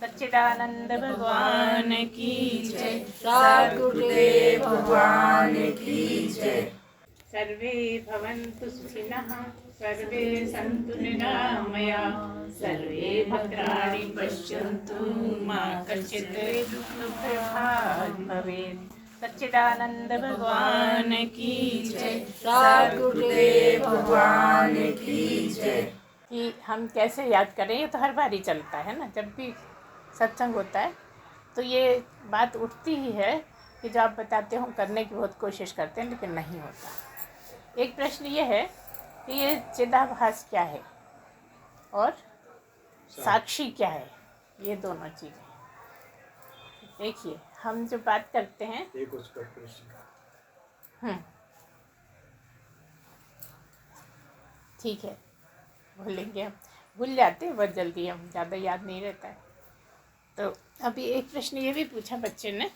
सच्चिदानंद भगवान की जय। सद्गुरुदेव भगवान की जय। सर्वे भवन्तु सुखिनः, सर्वे सन्तु निरामयाः, सर्वे भद्राणि पश्यन्तु मा कश्चित् दुःखभाग् भवेत्। सच्चिदानंद भगवान की जय। सद्गुरुदेव भगवान की जय। कि हम कैसे याद करें, ये तो हर बार ही चलता है ना। जब भी सत्संग होता है तो ये बात उठती ही है कि जो आप बताते हो करने की बहुत कोशिश करते हैं लेकिन नहीं होता। एक प्रश्न ये है कि ये चिदाभास क्या है और साक्षी क्या है, ये दोनों चीज़ें। देखिए हम जो बात करते हैं ठीक है, भूलेंगे, हम भूल जाते हैं बहुत जल्दी, हम ज़्यादा याद नहीं रहता है। तो अभी एक प्रश्न ये भी पूछा बच्चे ने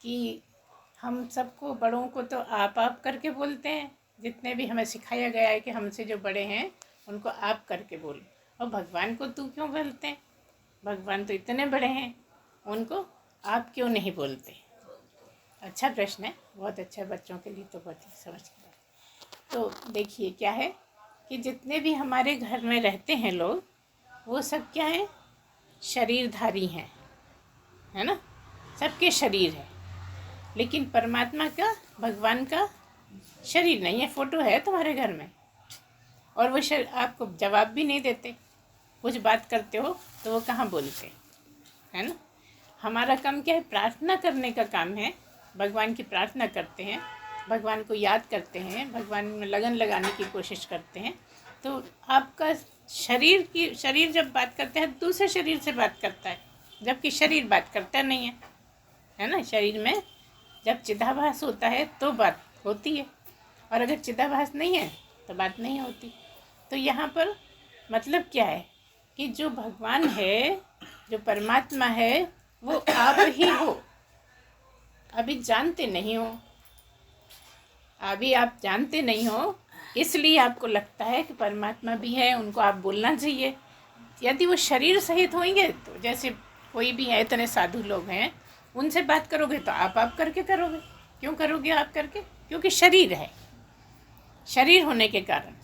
कि हम सबको बड़ों को तो आप करके बोलते हैं, जितने भी हमें सिखाया गया है कि हमसे जो बड़े हैं उनको आप करके बोलो, और भगवान को तू क्यों बोलते हैं? भगवान तो इतने बड़े हैं, उनको आप क्यों नहीं बोलते? अच्छा प्रश्न है, बहुत अच्छा, बच्चों के लिए तो बहुत ही समझ के। तो देखिए क्या है कि जितने भी हमारे घर में रहते हैं लोग, वो सब क्या हैं? शरीरधारी हैं, है ना। सबके शरीर है, लेकिन परमात्मा का, भगवान का शरीर नहीं है। फ़ोटो है तुम्हारे घर में और वो शरीर आपको जवाब भी नहीं देते। कुछ बात करते हो तो वो कहाँ बोलते, है ना। हमारा काम क्या है? प्रार्थना करने का काम है। भगवान की प्रार्थना करते हैं, भगवान को याद करते हैं, भगवान में लगन लगाने की कोशिश करते हैं। तो आपका शरीर जब बात करते हैं दूसरे शरीर से बात करता है, जबकि शरीर बात करता नहीं है ना। शरीर में जब चिदाभास होता है तो बात होती है, और अगर चिदाभास नहीं है तो बात नहीं होती। तो यहाँ पर मतलब क्या है कि जो भगवान है, जो परमात्मा है, वो आप ही हो। अभी जानते नहीं हो, अभी आप जानते नहीं हो, इसलिए आपको लगता है कि परमात्मा भी है, उनको आप बोलना चाहिए। यदि वो शरीर सहित होंगे तो जैसे कोई भी है, इतने साधु लोग हैं, उनसे बात करोगे तो आप करके करोगे। क्यों करोगे आप करके? क्योंकि शरीर है, शरीर होने के कारण।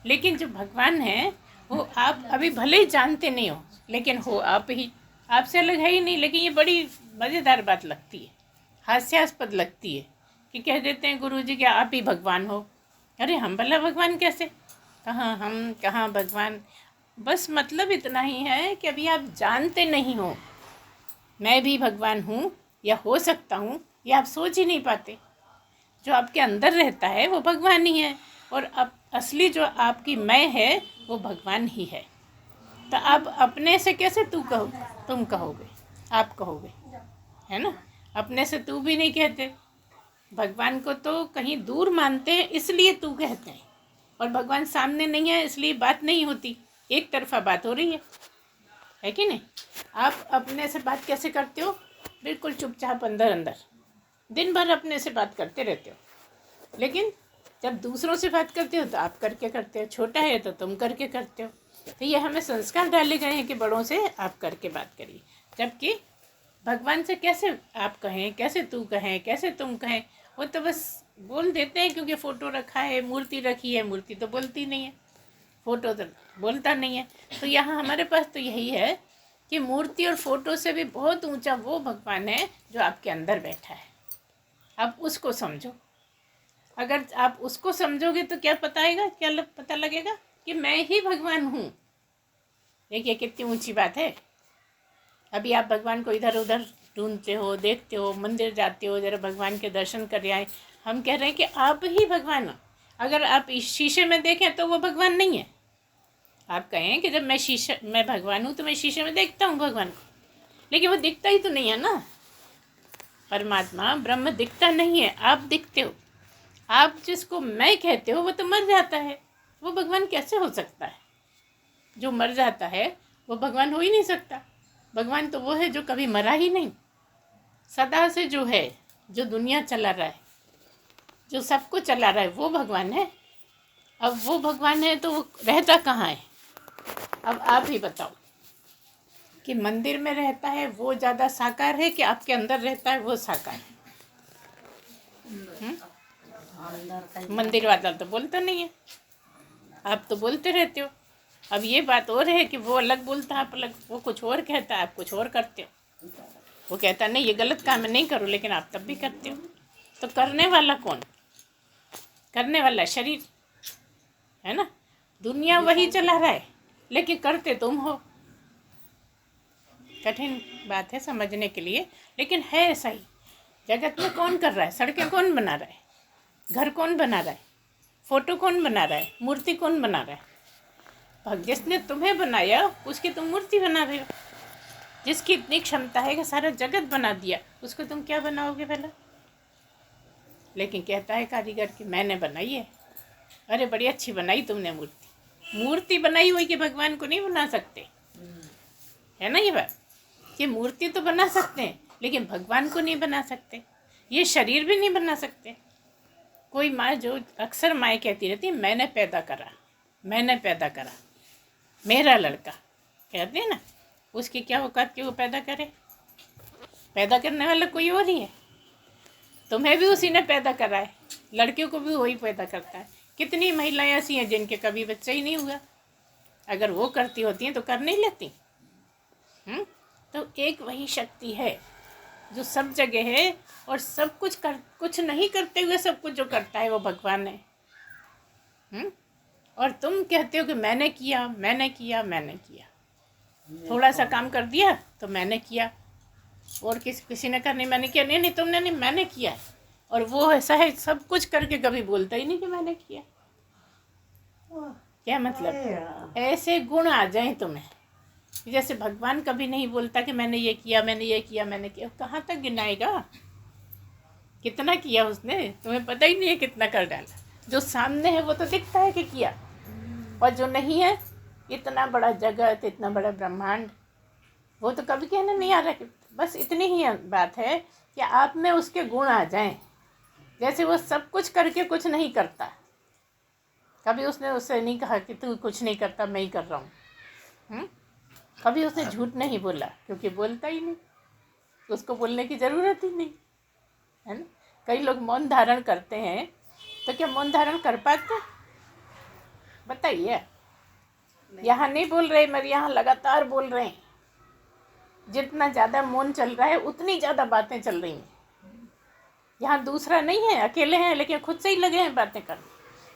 लेकिन जो भगवान है वो आप अभी भले ही जानते नहीं हो, लेकिन हो आप ही, आपसे अलग है ही नहीं। लेकिन ये बड़ी मज़ेदार बात लगती है, हास्यास्पद लगती है कि कह देते हैं गुरुजी कि आप ही भगवान हो। अरे हम भला भगवान कैसे? कहाँ हम, कहाँ भगवान। बस मतलब इतना ही है कि अभी आप जानते नहीं हो मैं भी भगवान हूँ या हो सकता हूँ, ये आप सोच ही नहीं पाते। जो आपके अंदर रहता है वो भगवान ही है, और अब असली जो आपकी मैं है वो भगवान ही है। तो आप अपने से कैसे तुम कहोगे, आप कहोगे, है ना। अपने से तू भी नहीं कहते, भगवान को तो कहीं दूर मानते हैं इसलिए तू कहते हैं, और भगवान सामने नहीं है इसलिए बात नहीं होती, एक तरफा बात हो रही है कि नहीं। आप अपने से बात कैसे करते हो? बिल्कुल चुपचाप अंदर अंदर दिन भर अपने से बात करते रहते हो, लेकिन जब दूसरों से बात करते हो तो आप करके करते हो, छोटा है तो तुम करके करते हो। तो ये हमें संस्कार डाले गए हैं कि बड़ों से आप करके बात करिए, जबकि भगवान से कैसे आप कहें, कैसे तू कहें, कैसे तुम कहें? वो तो बस बोल देते हैं क्योंकि फ़ोटो रखा है, मूर्ति रखी है, मूर्ति तो बोलती नहीं है, फ़ोटो तो बोलता नहीं है। तो यहाँ हमारे पास तो यही है कि मूर्ति और फ़ोटो से भी बहुत ऊंचा वो भगवान है जो आपके अंदर बैठा है। आप उसको समझो। अगर आप उसको समझोगे तो क्या पता लगेगा कि मैं ही भगवान हूँ। देखिए कितनी ऊंची बात है। अभी आप भगवान को इधर उधर ढूंढते हो, देखते हो, मंदिर जाते हो, ज़रा भगवान के दर्शन कर आए। हम कह रहे हैं कि आप ही भगवान हो। अगर आप इस शीशे में देखें तो वो भगवान नहीं है। आप कहें कि जब मैं भगवान हूँ तो मैं शीशे में देखता हूँ भगवान को, लेकिन वो दिखता ही तो नहीं है ना। परमात्मा ब्रह्म दिखता नहीं है, आप दिखते हो। आप जिसको मैं कहते हो वो तो मर जाता है, वो भगवान कैसे हो सकता है? जो मर जाता है वो भगवान हो ही नहीं सकता। भगवान तो वो है जो कभी मरा ही नहीं, सदा से जो है, जो दुनिया चला रहा है, जो सबको चला रहा है, वो भगवान है। अब वो भगवान है तो वो रहता कहाँ है? अब आप ही बताओ। कि मंदिर में रहता है वो ज़्यादा साकार है कि आपके अंदर रहता है वो साकार है? मंदिर वाला तो बोलता नहीं है, आप तो बोलते रहते हो। अब ये बात और है कि वो अलग बोलता है, आप अलग, वो कुछ और कहता है, आप कुछ और करते हो। वो कहता है नहीं ये गलत काम है, नहीं करो, लेकिन आप तब भी करते हो। तो करने वाला कौन? करने वाला शरीर है ना। दुनिया वही चला रहा है लेकिन करते तुम हो। कठिन बात है समझने के लिए, लेकिन है ऐसा ही। जगत में कौन कर रहा है? सड़कें कौन बना रहा है? घर कौन बना रहा है? फोटो कौन बना रहा है? मूर्ति कौन बना रहा है? जिसने तुम्हें बनाया उसकी तुम मूर्ति बना रहे हो। जिसकी इतनी क्षमता है कि सारा जगत बना दिया, उसको तुम क्या बनाओगे भला? लेकिन कहता है कारीगर कि मैंने बनाई है। अरे बड़ी अच्छी बनाई तुमने मूर्ति। मूर्ति बनाई हुई कि भगवान को नहीं बना सकते, है ना ये बात? कि मूर्ति तो बना सकते हैं लेकिन भगवान को नहीं बना सकते। ये शरीर भी नहीं बना सकते। कोई माँ जो अक्सर माँ कहती रहती है मैंने पैदा करा, मैंने पैदा करा, मेरा लड़का, कहते हैं ना, उसकी क्या औकात कि वो पैदा करे? पैदा करने वाला कोई और ही है। तुम्हें भी उसी ने पैदा करा है, लड़कियों को भी वही पैदा करता है। कितनी महिलाएं ऐसी हैं जिनके कभी बच्चा ही नहीं हुआ। अगर वो करती होती हैं तो कर नहीं लेती। तो एक वही शक्ति है जो सब जगह है और सब कुछ नहीं करते हुए सब कुछ जो करता है वो भगवान है। और तुम कहते हो कि मैंने किया, मैंने किया, मैंने किया। थोड़ा सा काम कर दिया तो मैंने किया, और किसी ने कहा नहीं मैंने किया, नहीं नहीं तुमने नहीं, मैंने किया है। और वो ऐसा है सब कुछ करके कभी बोलता ही नहीं कि मैंने किया। क्या मतलब? ऐसे गुण आ जाएं तुम्हें, जैसे भगवान कभी नहीं बोलता कि मैंने ये किया, मैंने ये किया, मैंने किया। कहाँ तक गिनाएगा? कितना किया उसने, तुम्हें पता ही नहीं है कितना कर डाला। जो सामने है वो तो दिखता है कि किया, और जो नहीं है, इतना बड़ा जगत, इतना बड़ा ब्रह्मांड, वो तो कभी कहने नहीं आ रहा कि बस इतनी ही बात है कि आप में उसके गुण आ जाएं। जैसे वो सब कुछ करके कुछ नहीं करता। कभी उसने उससे नहीं कहा कि तू कुछ नहीं करता, मैं ही कर रहा हूँ। कभी उसने झूठ नहीं बोला, क्योंकि बोलता ही नहीं, उसको बोलने की ज़रूरत ही नहीं, है ना। कई लोग मौन धारण करते हैं, तो क्या मौन धारण कर पाते? बताइए। यहाँ नहीं बोल रहे मगर यहाँ लगातार बोल रहे हैं। जितना ज़्यादा मौन चल रहा है उतनी ज़्यादा बातें चल रही हैं। यहाँ दूसरा नहीं है, अकेले हैं लेकिन खुद से ही लगे हैं बातें करने।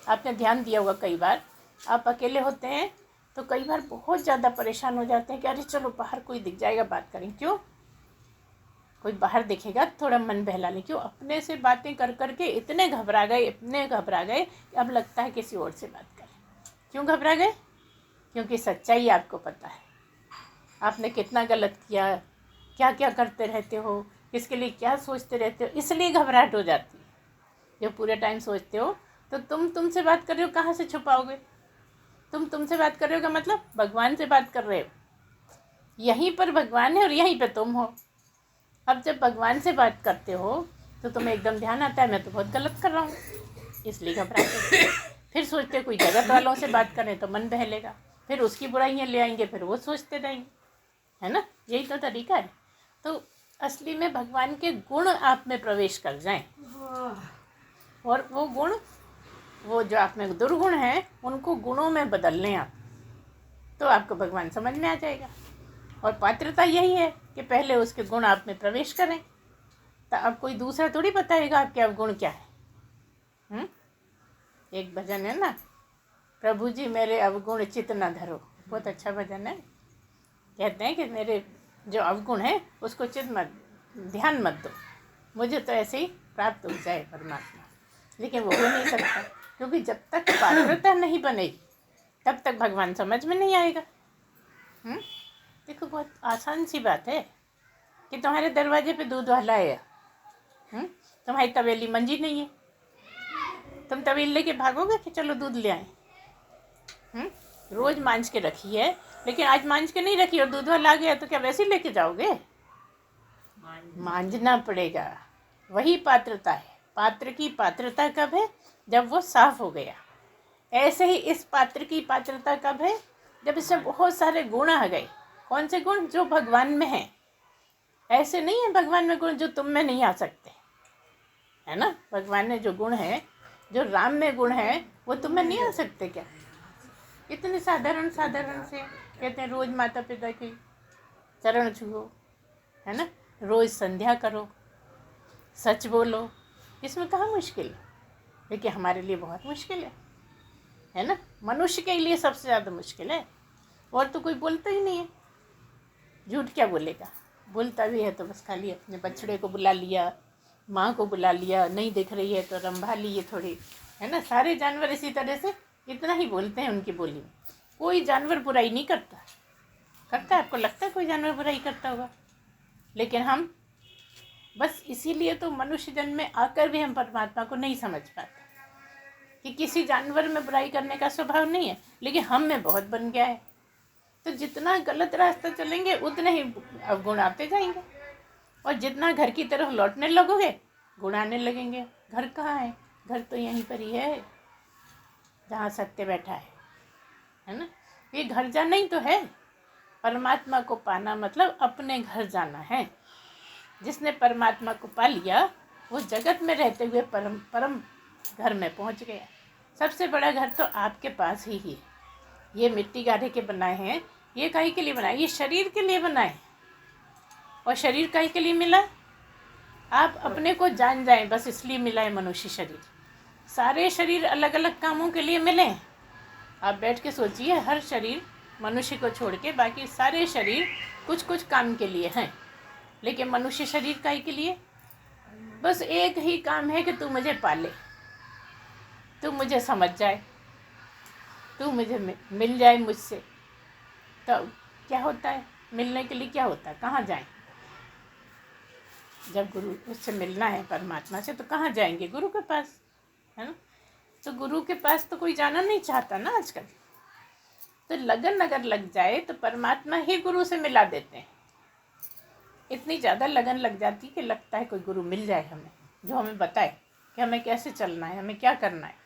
आपने ध्यान दिया होगा, कई बार आप अकेले होते हैं तो कई बार बहुत ज़्यादा परेशान हो जाते हैं कि अरे चलो बाहर कोई दिख जाएगा, बात करें। क्यों? कोई बाहर दिखेगा थोड़ा मन बहला लें। क्यों? अपने से बातें कर करके इतने घबरा गए, इतने घबरा गए कि अब लगता है किसी और से बात करें। क्यों घबरा गए? क्योंकि सच्चाई आपको पता है, आपने कितना गलत किया, क्या क्या करते रहते हो, किसके लिए क्या सोचते रहते हो, इसलिए घबराहट हो जाती है। जब पूरे टाइम सोचते हो तो तुमसे बात कर रहे हो, कहाँ से छुपाओगे? तुमसे बात कर रहे हो का मतलब भगवान से बात कर रहे हो। यहीं पर भगवान है और यहीं पे तुम हो। अब जब भगवान से बात करते हो तो तुम्हें एकदम ध्यान आता है मैं तो बहुत गलत कर रहा हूँ, इसलिए घबराते हो। फिर सोचते कोई जगत वालों से बात करें तो मन बहलेगा, फिर उसकी बुराइयाँ ले आएंगे, फिर वो सोचते रहेंगे, है ना। यही तो तरीका है। तो असली में भगवान के गुण आप में प्रवेश कर जाएं, और वो गुण, वो जो आप में दुर्गुण हैं उनको गुणों में बदल लें आप, तो आपको भगवान समझ में आ जाएगा। और पात्रता यही है कि पहले उसके गुण आप में प्रवेश करें, तो अब कोई दूसरा थोड़ी बताएगा आपके अवगुण क्या है। एक भजन है ना, प्रभु जी मेरे अवगुण चित न धरो, बहुत अच्छा भजन है। कहते हैं कि मेरे जो अवगुण है उसको चित मत, ध्यान मत दो, मुझे तो ऐसे ही प्राप्त हो जाए परमात्मा। लेकिन वो हो नहीं सकता, क्योंकि जब तक पात्रता नहीं बनेगी तब तक भगवान समझ में नहीं आएगा। देखो बहुत आसान सी बात है कि तुम्हारे दरवाजे पे दूध वाला आया, तुम्हारी तवेली मंजी नहीं है, तुम तवेली लेके भागोगे कि चलो दूध ले आए? रोज मांझ के रखी है, लेकिन आज मांझ के नहीं रखी और दूध वाला आ गया तो क्या वैसे ही लेके जाओगे? मांझना पड़ेगा। वही पात्रता है। पात्र की पात्रता कब है? जब वो साफ हो गया। ऐसे ही इस पात्र की पात्रता कब है? जब इसमें बहुत सारे गुण आ गए, कौन से गुण? जो भगवान में हैं। ऐसे नहीं है भगवान में गुण जो तुम में नहीं आ सकते, है ना। भगवान में जो गुण है, जो राम में गुण है, वो तुम में नहीं आ सकते क्या? इतने साधारण साधारण से कहते हैं रोज माता पिता की चरण छुओ, है ना, रोज संध्या करो, सच बोलो। इसमें कहाँ मुश्किल है? लेकिन हमारे लिए बहुत मुश्किल है ना। मनुष्य के लिए सबसे ज़्यादा मुश्किल है। और तो कोई बोलता ही नहीं है। झूठ क्या बोलेगा? बोलता भी है तो बस खाली अपने बछड़े को बुला लिया, माँ को बुला लिया, नहीं दिख रही है तो रंभा लिए थोड़ी, है ना। सारे जानवर इसी तरह से इतना ही बोलते हैं उनकी बोली में। कोई जानवर बुराई नहीं करता। करता है? आपको लगता है कोई जानवर बुराई करता होगा? लेकिन हम बस इसीलिए तो मनुष्य जन्म में आकर भी हम परमात्मा को नहीं समझ पाते कि किसी जानवर में बुराई करने का स्वभाव नहीं है, लेकिन हम में बहुत बन गया है। तो जितना गलत रास्ता चलेंगे उतने ही अवगुण आते जाएंगे, और जितना घर की तरफ लौटने लगोगे गुण आने लगेंगे। घर कहाँ है? घर तो यहीं पर ही है जहाँ सत्य बैठा है ना। ये घर जाना ही तो है। परमात्मा को पाना मतलब अपने घर जाना है। जिसने परमात्मा को पा लिया वो जगत में रहते हुए परम परम घर में पहुंच गया। सबसे बड़ा घर तो आपके पास ही है। ये मिट्टी गाढ़े के बनाए हैं, ये काहे के लिए बनाए? ये शरीर के लिए बनाए। और शरीर काहे के लिए मिला? आप अपने को जान जाएं, बस इसलिए मिला है मनुष्य शरीर। सारे शरीर अलग अलग कामों के लिए मिले। आप बैठ के सोचिए, हर शरीर मनुष्य को छोड़ के बाकी सारे शरीर कुछ कुछ काम के लिए हैं, लेकिन मनुष्य शरीर काहे के लिए? बस एक ही काम है कि तू मुझे पाले, तू मुझे समझ जाए, तू मुझे मिल जाए मुझसे। तो क्या होता है? मिलने के लिए क्या होता है? कहाँ जाएं? जब गुरु उससे मिलना है परमात्मा से तो कहाँ जाएंगे? गुरु के पास, है ना। तो गुरु के पास तो कोई जाना नहीं चाहता ना आजकल। तो लगन अगर लग जाए तो परमात्मा ही गुरु से मिला देते हैं। इतनी ज़्यादा लगन लग जाती कि लगता है कोई गुरु मिल जाए हमें, जो हमें बताए कि हमें कैसे चलना है, हमें क्या करना है।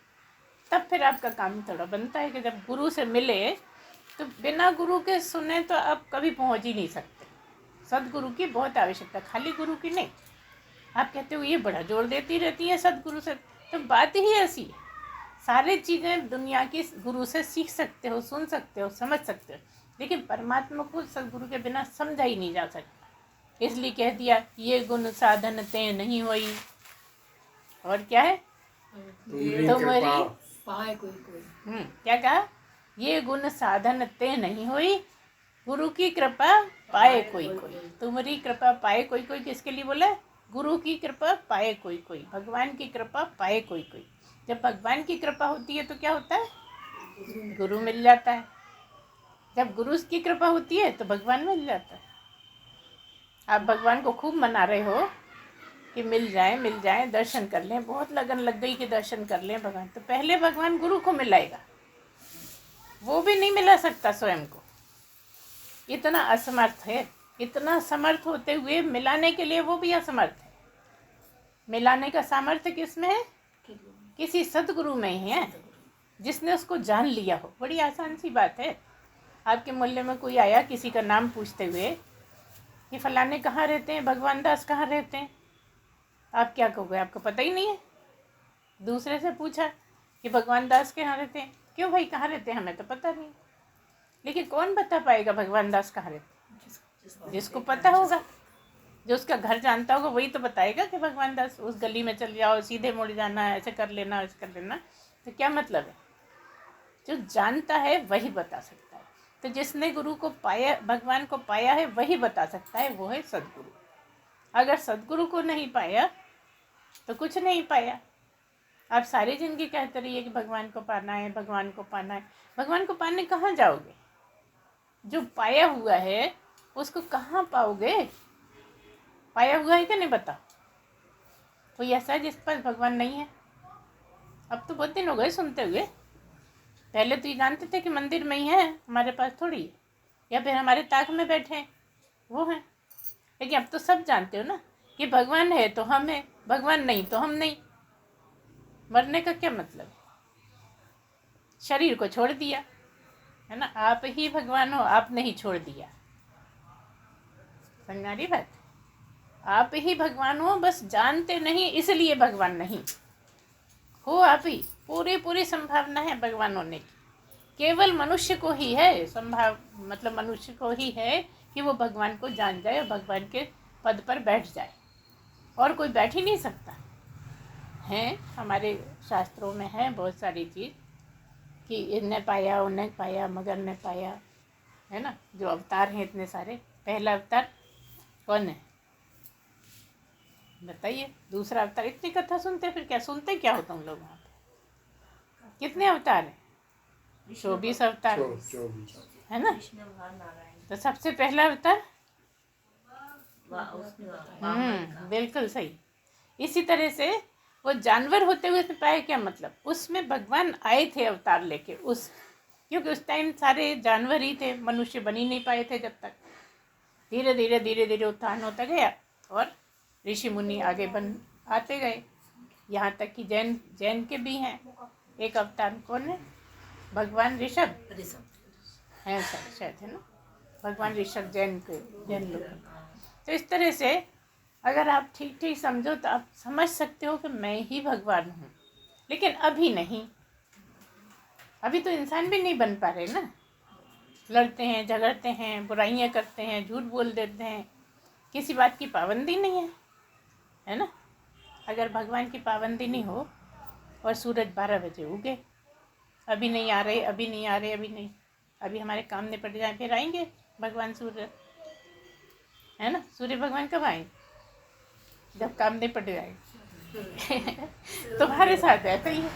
तब फिर आपका काम थोड़ा बनता है कि जब गुरु से मिले तो बिना गुरु के सुने तो आप कभी पहुंच ही नहीं सकते। सदगुरु की बहुत आवश्यकता, खाली गुरु की नहीं। आप कहते हो ये बड़ा जोर देती रहती है सदगुरु से, तो बात ही ऐसी है। सारी चीज़ें दुनिया की गुरु से सीख सकते हो, सुन सकते हो, समझ सकते हो, लेकिन परमात्मा को सदगुरु के बिना समझा ही नहीं जा सकता। इसलिए कह दिया ये गुण साधन ते नहीं होई। और क्या है? तुम्हारी पाए कोई क्या कहा? ये गुण साधन ते नहीं होई, गुरु की कृपा पाए कोई कोई। तुम्हारी कृपा पाए कोई कोई किसके लिए बोला? गुरु की कृपा पाए कोई कोई, भगवान की कृपा पाए कोई कोई। जब भगवान की कृपा होती है तो क्या होता है? गुरु मिल जाता है। जब गुरु की कृपा होती है तो भगवान मिल जाता है। आप भगवान को खूब मना रहे हो कि मिल जाए, दर्शन कर लें, बहुत लगन लग गई कि दर्शन कर लें भगवान, तो पहले भगवान गुरु को मिलाएगा। वो भी नहीं मिला सकता स्वयं को, इतना असमर्थ है। इतना समर्थ होते हुए मिलाने के लिए वो भी असमर्थ है। मिलाने का सामर्थ्य किसमें है? किसी सदगुरु में ही है, जिसने उसको जान लिया हो। बड़ी आसान सी बात है। आपके मोहल्ले में कोई आया किसी का नाम पूछते हुए कि फलाने कहाँ रहते हैं, भगवान दास कहाँ रहते हैं, आप क्या कहोगे? आपको पता ही नहीं है। दूसरे से पूछा कि भगवान दास कहाँ रहते हैं, क्यों भाई कहाँ रहते हैं, हमें तो पता नहीं। लेकिन कौन बता पाएगा भगवान दास कहाँ रहते हैं? जिसको पता होगा, जो उसका घर जानता होगा वही तो बताएगा कि भगवान दास उस गली में चल जाओ, सीधे मुड़ जाना है, ऐसे कर लेना, ऐसे कर लेना। तो क्या मतलब है? जो जानता है वही बता सकता है। तो जिसने गुरु को पाया, भगवान को पाया है, वही बता सकता है, वो है सदगुरु। अगर सदगुरु को नहीं पाया तो कुछ नहीं पाया। आप सारी जिंदगी कहते रहिए कि भगवान को पाना है, भगवान को पाना है। भगवान को पाने कहाँ जाओगे? जो पाया हुआ है उसको कहाँ पाओगे? पाया हुआ है क्या? नहीं बताओ। कोई ऐसा है जिसके पास भगवान नहीं है? अब तो बहुत दिन हो गए सुनते हुए। पहले तो ये जानते थे कि मंदिर में ही है, हमारे पास थोड़ी है, या फिर हमारे ताक में बैठे हैं वो हैं। लेकिन अब तो सब जानते हो ना कि भगवान है तो हम है, भगवान नहीं तो हम नहीं। मरने का क्या मतलब? शरीर को छोड़ दिया, है ना। आप ही भगवान हो, आपने ही छोड़ दिया। समझारी बात। आप ही भगवान हो, बस जानते नहीं इसलिए भगवान नहीं हो। आप ही पूरी संभावना है भगवान होने की। केवल मनुष्य को ही है मतलब मनुष्य को ही है कि वो भगवान को जान जाए और भगवान के पद पर बैठ जाए, और कोई बैठ ही नहीं सकता है। हमारे शास्त्रों में है बहुत सारी चीज़ कि इनने पाया, उन्हें पाया, मगर ने पाया, है ना। जो अवतार हैं इतने सारे, पहला अवतार कौन है बताइए? दूसरा अवतार, इतनी कथा सुनते फिर क्या सुनते क्या हो तुम लोग? वहाँ पे कितने अवतार हैं? 24 अवतार है ना। तो सबसे पहला अवतार बिल्कुल सही। इसी तरह से वो जानवर होते हुए पाए, क्या मतलब? उसमें भगवान आए थे अवतार लेके, क्योंकि उस टाइम सारे जानवर ही थे, मनुष्य बन ही नहीं पाए थे जब तक। धीरे धीरे उत्थान होता गया और ऋषि मुनि आगे बन आते गए, यहाँ तक कि जैन के भी हैं एक अवतार। कौन है? भगवान ऋषभ है शायद, है ना। भगवान ऋषभ जैन लोग। तो इस तरह से अगर आप ठीक ठीक समझो तो आप समझ सकते हो कि मैं ही भगवान हूँ। लेकिन अभी नहीं, अभी तो इंसान भी नहीं बन पा रहे ना। लड़ते हैं, झगड़ते हैं, बुराइयाँ करते हैं, झूठ बोल देते हैं, किसी बात की पाबंदी नहीं है ना। अगर भगवान की पाबंदी नहीं हो और सूरज 12 बजे उगे, अभी नहीं आ रहे, अभी नहीं आ रहे, अभी हमारे काम निपट जाए, फिर आएंगे भगवान सूर्य, है ना। सूर्य भगवान कब आएंगे? जब काम निपट जाएगा। तुम्हारे साथ ऐसा ही है,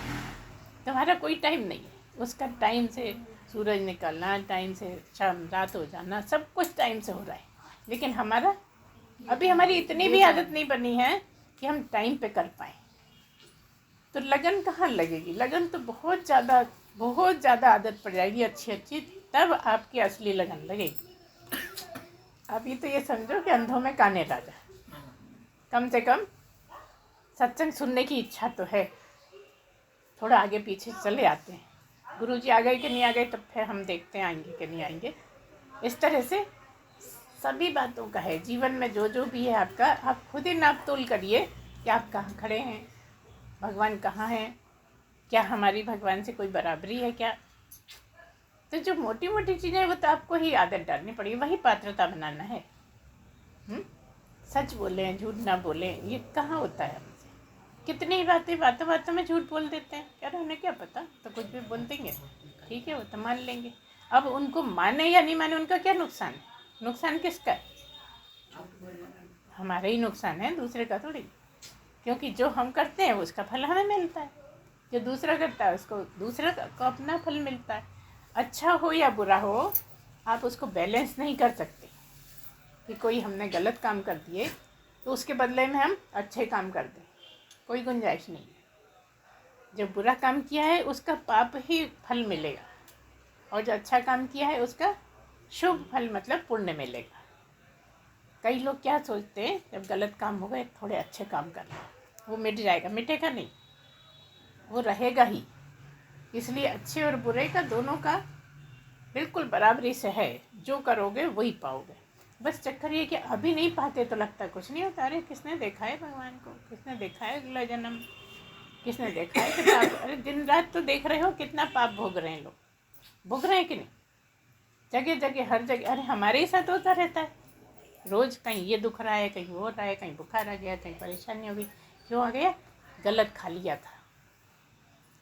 तुम्हारा कोई टाइम नहीं है। उसका टाइम से सूरज निकलना, टाइम से शाम रात हो जाना, सब कुछ टाइम से हो रहा है। लेकिन अभी हमारी इतनी भी आदत नहीं बनी है कि हम टाइम पे कर पाए। तो लगन कहाँ लगेगी? लगन तो बहुत ज़्यादा आदत पड़ जाएगी अच्छी, तब आपकी असली लगन लगेगी। अभी तो ये समझो कि अंधों में काने राजा। कम से कम सत्संग सुनने की इच्छा तो है, थोड़ा आगे पीछे चले आते हैं। गुरुजी आ गए कि नहीं आ गए, तब फिर हम देखते हैं आएंगे कि नहीं आएंगे। इस तरह से सभी बातों का है जीवन में। जो भी है आपका, आप खुद ही नाप तोल करिए कि आप कहाँ खड़े हैं, भगवान कहाँ हैं, क्या हमारी भगवान से कोई बराबरी है क्या। तो जो मोटी मोटी चीज़ें वो तो आपको ही आदत डालनी पड़ेगी, वही पात्रता बनाना है। सच बोलें, झूठ ना बोलें, ये कहाँ होता है हमसे। कितनी बातों में झूठ बोल देते हैं, क्या उन्हें क्या पता, तो कुछ भी बोल देंगे, ठीक है, वो तो मान लेंगे। अब उनको माने या नहीं माने, उनका क्या नुकसान है? नुकसान किसका है? हमारा ही नुकसान है, दूसरे का थोड़ी। क्योंकि जो हम करते हैं उसका फल हमें मिलता है, जो दूसरा करता है उसको को अपना फल मिलता है। अच्छा हो या बुरा हो, आप उसको बैलेंस नहीं कर सकते कि कोई हमने गलत काम कर दिए तो उसके बदले में हम अच्छे काम कर दें, कोई गुंजाइश नहीं है। जो बुरा काम किया है उसका पाप ही फल मिलेगा, और जो अच्छा काम किया है उसका शुभ फल मतलब पुण्य मिलेगा। कई लोग क्या सोचते हैं, जब गलत काम हो गए थोड़े अच्छे काम कर लो, वो मिट जाएगा। मिटेगा नहीं, वो रहेगा ही। इसलिए अच्छे और बुरे का दोनों का बिल्कुल बराबरी से है, जो करोगे वही पाओगे। बस चक्कर ये कि अभी नहीं पाते तो लगता कुछ नहीं होता। अरे किसने देखा है भगवान को, किसने देखा है अगला जन्म, किसने देखा है कितना। अरे दिन रात तो देख रहे हो कितना पाप भोग रहे हैं लोग, भोग रहे हैं कि नहीं? जगह जगह हर जगह। अरे हमारे ही साथ होता रहता है रोज़, कहीं ये दुख रहा है, कहीं वो हो रहा है, कहीं बुखार आ गया, कहीं परेशानी हो गई। क्यों आ गया? गलत खा लिया था,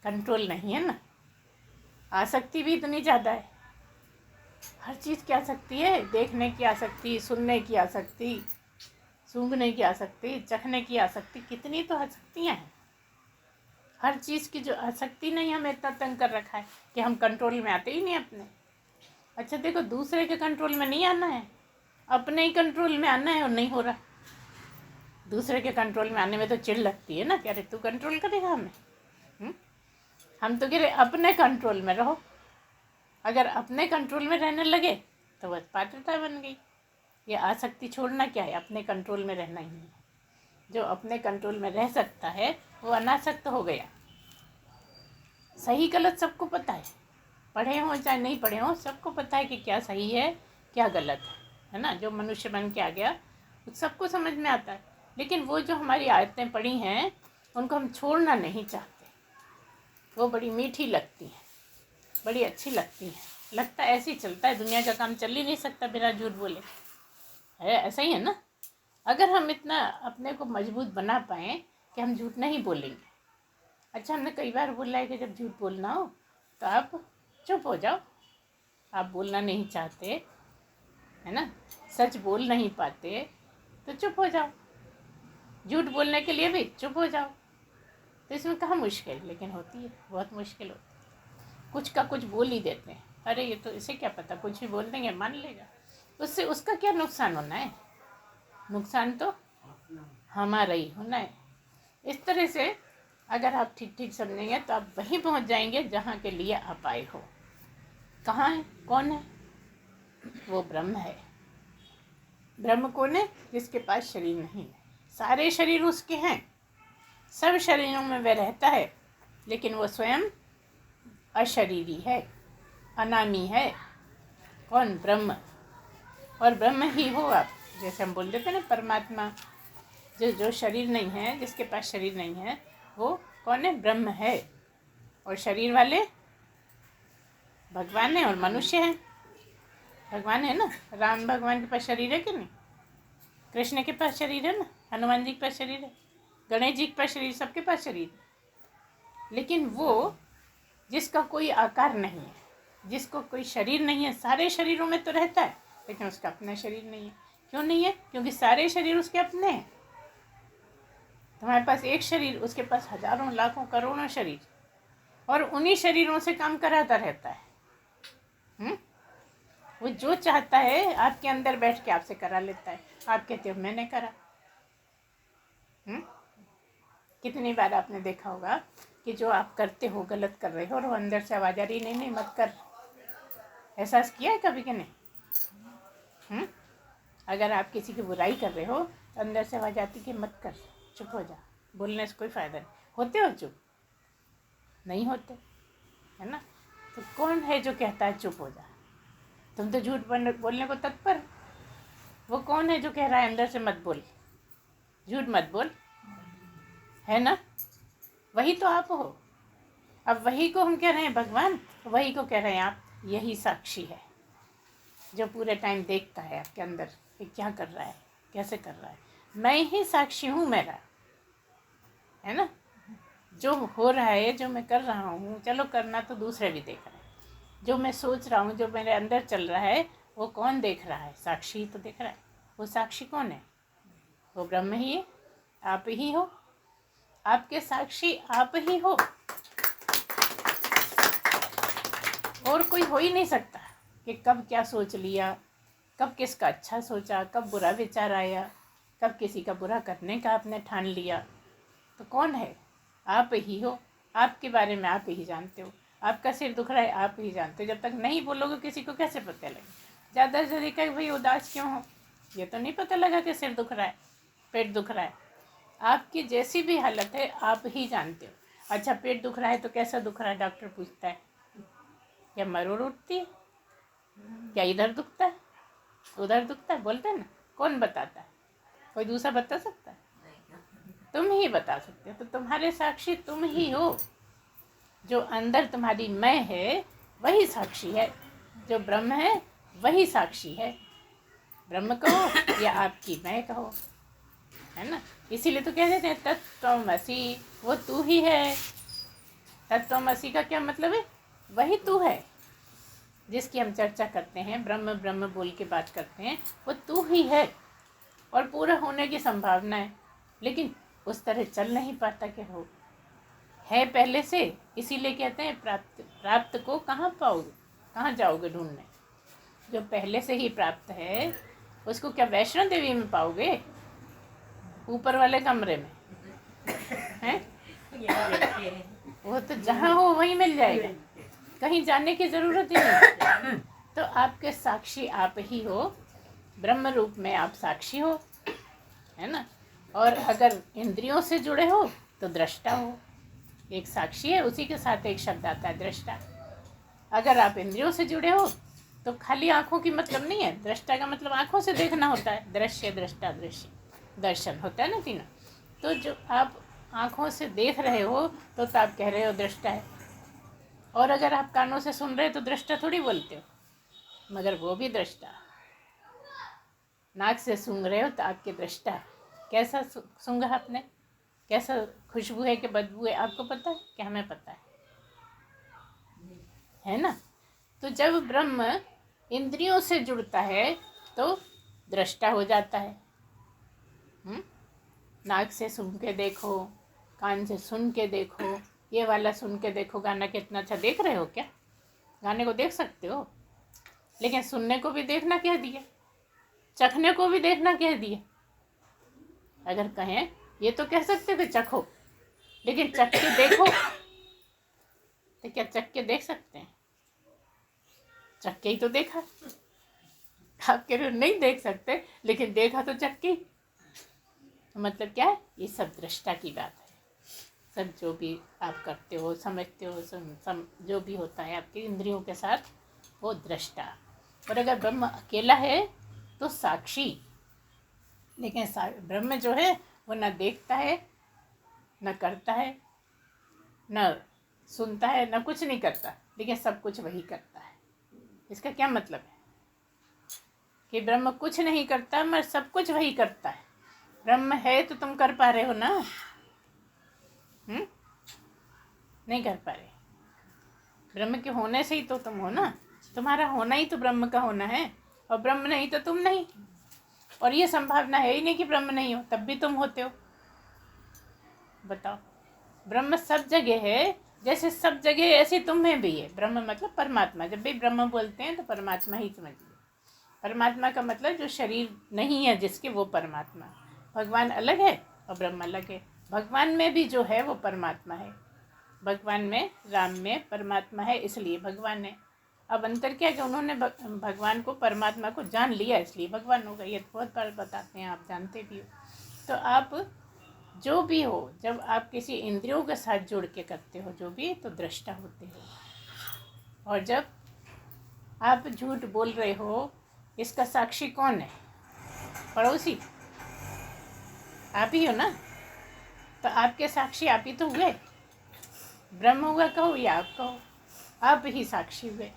कंट्रोल नहीं है ना। आसक्ति भी इतनी ज़्यादा है, हर चीज़ की आसक्ति है। देखने की आसक्ति, सुनने की आसक्ति, सूंघने की आसक्ति, चखने की आसक्ति, कितनी तो आसक्तियाँ हैं। हर चीज़ की जो आसक्ति नहीं हमें इतना तंग कर रखा है कि हम कंट्रोल में आते ही नहीं अपने। अच्छा देखो, दूसरे के कंट्रोल में नहीं आना है, अपने ही कंट्रोल में आना है, और नहीं हो रहा। दूसरे के कंट्रोल में आने में तो चिढ़ लगती है ना, कि अरे तू कंट्रोल करेगा हमें। हम तो कह रहे अपने कंट्रोल में रहो। अगर अपने कंट्रोल में रहने लगे तो बस पात्रता बन गई। ये आसक्ति छोड़ना क्या है? अपने कंट्रोल में रहना ही है। जो अपने कंट्रोल में रह सकता है वो अनासक्त हो गया। सही गलत सबको पता है, पढ़े हों चाहे नहीं पढ़े हों, सबको पता है कि क्या सही है क्या गलत है। है ना, जो मनुष्य बन के आ गया सबको समझ में आता है। लेकिन वो जो हमारी आयतें पड़ी हैं उनको हम छोड़ना नहीं चाहते। वो बड़ी मीठी लगती हैं, बड़ी अच्छी लगती हैं। लगता है ऐसे ही चलता है, दुनिया का काम चल ही नहीं सकता बिना झूठ बोले, है ऐसा ही है ना। अगर हम इतना अपने को मजबूत बना पाएँ कि हम झूठ नहीं बोलेंगे। अच्छा, हमने कई बार बोला है कि जब झूठ बोलना हो तो आप चुप हो जाओ। आप बोलना नहीं चाहते, है ना, सच बोल नहीं पाते तो चुप हो जाओ। झूठ बोलने के लिए भी चुप हो जाओ। तो इसमें कहाँ मुश्किल, लेकिन होती है, बहुत मुश्किल होती है। कुछ का कुछ बोल ही देते हैं, अरे ये तो इसे क्या पता, कुछ भी बोल देंगे मान लेगा। उससे उसका क्या नुकसान होना है? नुकसान तो हमारा ही होना है। इस तरह से अगर आप ठीक ठीक समझेंगे तो आप वहीं पहुंच जाएंगे जहाँ के लिए आप आए हो। कहाँ है, कौन है? वो ब्रह्म है। ब्रह्म कौन है? जिसके पास शरीर नहीं है। सारे शरीर उसके हैं, सब शरीरों में वह रहता है, लेकिन वो स्वयं अशरीरी है, अनामी है। कौन? ब्रह्म। और ब्रह्म ही हो आप। जैसे हम बोल देते ना, परमात्मा जो शरीर नहीं है, जिसके पास शरीर नहीं है, वो कौन है? ब्रह्म है। और शरीर वाले भगवान है और मनुष्य हैं। भगवान है ना, राम भगवान के पास शरीर है कि नहीं? कृष्ण के पास शरीर है ना, हनुमान जी के पास शरीर है, गणेश जी के पास शरीर, सबके पास शरीर है। लेकिन वो जिसका कोई आकार नहीं है, जिसको कोई शरीर नहीं है, सारे शरीरों में तो रहता है लेकिन उसका अपना शरीर नहीं है। क्यों नहीं है? क्योंकि सारे शरीर उसके अपने हैं। तुम्हारे पास एक शरीर, उसके पास हजारों लाखों करोड़ों शरीर, और उन्हीं शरीरों से काम कराता रहता है। वो जो चाहता है आपके अंदर बैठ के आपसे करा लेता है। आप कहते हो मैंने करा। कितनी बार आपने देखा होगा कि जो आप करते हो, गलत कर रहे हो, और वो अंदर से आवाज़ आ रही, नहीं नहीं मत कर। एहसास किया है कभी कि नहीं? अगर आप किसी की बुराई कर रहे हो तो अंदर से आवाज़ आती कि मत कर, चुप हो जा, बोलने से कोई फ़ायदा नहीं। होते हो चुप? नहीं होते, है ना। तो कौन है जो कहता है चुप हो जा? तुम तो झूठ बोलने को तत्पर। वो कौन है जो कह रहा है अंदर से मत बोल, झूठ मत बोल, है ना? वही तो आप हो। अब वही को हम कह रहे हैं भगवान, वही को कह रहे हैं आप। यही साक्षी है जो पूरे टाइम देखता है आपके अंदर कि क्या कर रहा है, कैसे कर रहा है। मैं ही साक्षी हूँ मेरा, है ना। जो हो रहा है, जो मैं कर रहा हूँ, चलो करना तो दूसरे भी देख रहे हैं। जो मैं सोच रहा हूँ, जो मेरे अंदर चल रहा है, वो कौन देख रहा है? साक्षी तो देख रहा है। वो साक्षी कौन है? वो ब्रह्म ही है, आप ही हो। आपके साक्षी आप ही हो, और कोई हो ही नहीं सकता कि कब क्या सोच लिया, कब किसका अच्छा सोचा, कब बुरा विचार आया, कब किसी का बुरा करने का आपने ठान लिया। तो कौन है? आप ही हो। आपके बारे में आप ही जानते हो। आपका सिर दुख रहा है, आप ही जानते हो। जब तक नहीं बोलोगे किसी को कैसे पता लगे? ज़्यादा से देखा कि भाई उदास क्यों हो, ये तो नहीं पता लगा कि सिर दुख रहा है, पेट दुख रहा है। आपकी जैसी भी हालत है आप ही जानते हो। अच्छा, पेट दुख रहा है तो कैसा दुख रहा है? डॉक्टर पूछता है। क्या मरोड़ उठती है? क्या इधर दुखता है, उधर दुखता है? बोलते हैं ना। कौन बताता है? कोई दूसरा बता सकता है? तुम ही बता सकते हो। तो तुम्हारे साक्षी तुम ही हो। जो अंदर तुम्हारी मैं है वही साक्षी है, जो ब्रह्म है वही साक्षी है। ब्रह्म कहो या आपकी मैं कहो, है ना। इसीलिए तो कह देते हैं तत्त्वमसि, वो तू ही है। तत्त्वमसि का क्या मतलब है? वही तू है जिसकी हम चर्चा करते हैं, ब्रह्म ब्रह्म बोल के बात करते हैं, वो तू ही है। और पूरा होने की संभावना है, लेकिन उस तरह चल नहीं पाता कि हो है पहले से। इसीलिए कहते हैं प्राप्त को कहाँ पाओगे, कहाँ जाओगे ढूंढने? जो पहले से ही प्राप्त है उसको क्या वैष्णो देवी में पाओगे? ऊपर वाले कमरे में हैं? वो तो जहाँ हो वहीं मिल जाएगा, कहीं जाने की ज़रूरत ही नहीं। तो आपके साक्षी आप ही हो, ब्रह्म रूप में आप साक्षी हो, है ना। और अगर इंद्रियों से जुड़े हो तो दृष्टा हो। एक साक्षी है, उसी के साथ एक शब्द आता है दृष्टा। अगर आप इंद्रियों से जुड़े हो तो खाली आँखों की मतलब नहीं है, दृष्टा का मतलब आँखों से देखना होता है, दृश्य दृष्टा दृश्य दर्शन होता है ना तीनों। तो जो आप आँखों से देख रहे हो तो आप कह रहे हो दृष्टा है, और अगर आप कानों से सुन रहे हो तो दृष्टा थोड़ी बोलते हो, मगर वो भी दृष्टा। नाक से सूंघ रहे हो तो आपके दृष्टा है। कैसा सूंघा आपने, कैसा खुशबू है कि बदबू है, आपको पता है कि हमें पता है ना। तो जब ब्रह्म इंद्रियों से जुड़ता है तो दृष्टा हो जाता है। नाक से सुन के देखो, कान से सुन के देखो, ये वाला सुन के देखो, गाना कितना अच्छा देख रहे हो क्या, गाने को देख सकते हो, लेकिन सुनने को भी देखना कह दिए, चखने को भी देखना कह दिए। अगर कहें ये तो कह सकते थे चखो, लेकिन चख के देखो, तो क्या चख के देख सकते हैं? चख के ही तो देखा। आप कह रहे हो नहीं देख सकते, लेकिन देखा तो चख के। मतलब क्या है, ये सब दृष्टा की बात है। सब जो भी आप करते हो, समझते हो, जो भी होता है आपके इंद्रियों के साथ, वो दृष्टा। और अगर ब्रह्म अकेला है तो साक्षी। लेकिन ब्रह्म जो है वो न देखता है, न करता है, न सुनता है, न कुछ नहीं करता, लेकिन सब कुछ वही करता है। इसका क्या मतलब है कि ब्रह्म कुछ नहीं करता मगर सब कुछ वही करता है। ब्रह्म है तो तुम कर पा रहे हो ना? नहीं कर पा रहे। ब्रह्म के होने से ही तो तुम हो ना, तुम्हारा होना ही तो ब्रह्म का होना है, और ब्रह्म नहीं तो तुम नहीं। और ये संभावना है ही नहीं कि ब्रह्म नहीं हो, तब भी तुम होते हो। बताओ, ब्रह्म सब जगह है, जैसे सब जगह ऐसे तुम में भी है। ब्रह्म मतलब परमात्मा। जब भी ब्रह्म बोलते हैं तो परमात्मा ही समझिए। परमात्मा का मतलब जो शरीर नहीं है जिसके, वो परमात्मा। भगवान अलग है और ब्रह्म अलग है। भगवान में भी जो है वो परमात्मा है। भगवान में, राम में परमात्मा है, इसलिए भगवान है। अब अंतर क्या है कि उन्होंने भगवान को, परमात्मा को जान लिया, इसलिए भगवान हो गए। ये तो बहुत बार बताते हैं, आप जानते भी हो। तो आप जो भी हो, जब आप किसी इंद्रियों के साथ जुड़ के करते हो जो भी, तो दृष्टा होते हो। और जब आप झूठ बोल रहे हो, इसका साक्षी कौन है? पड़ोसी आप ही हो ना। तो आपके साक्षी आप ही तो हुए। ब्रह्म हुआ कहो या आप कहो, आप ही साक्षी हुए।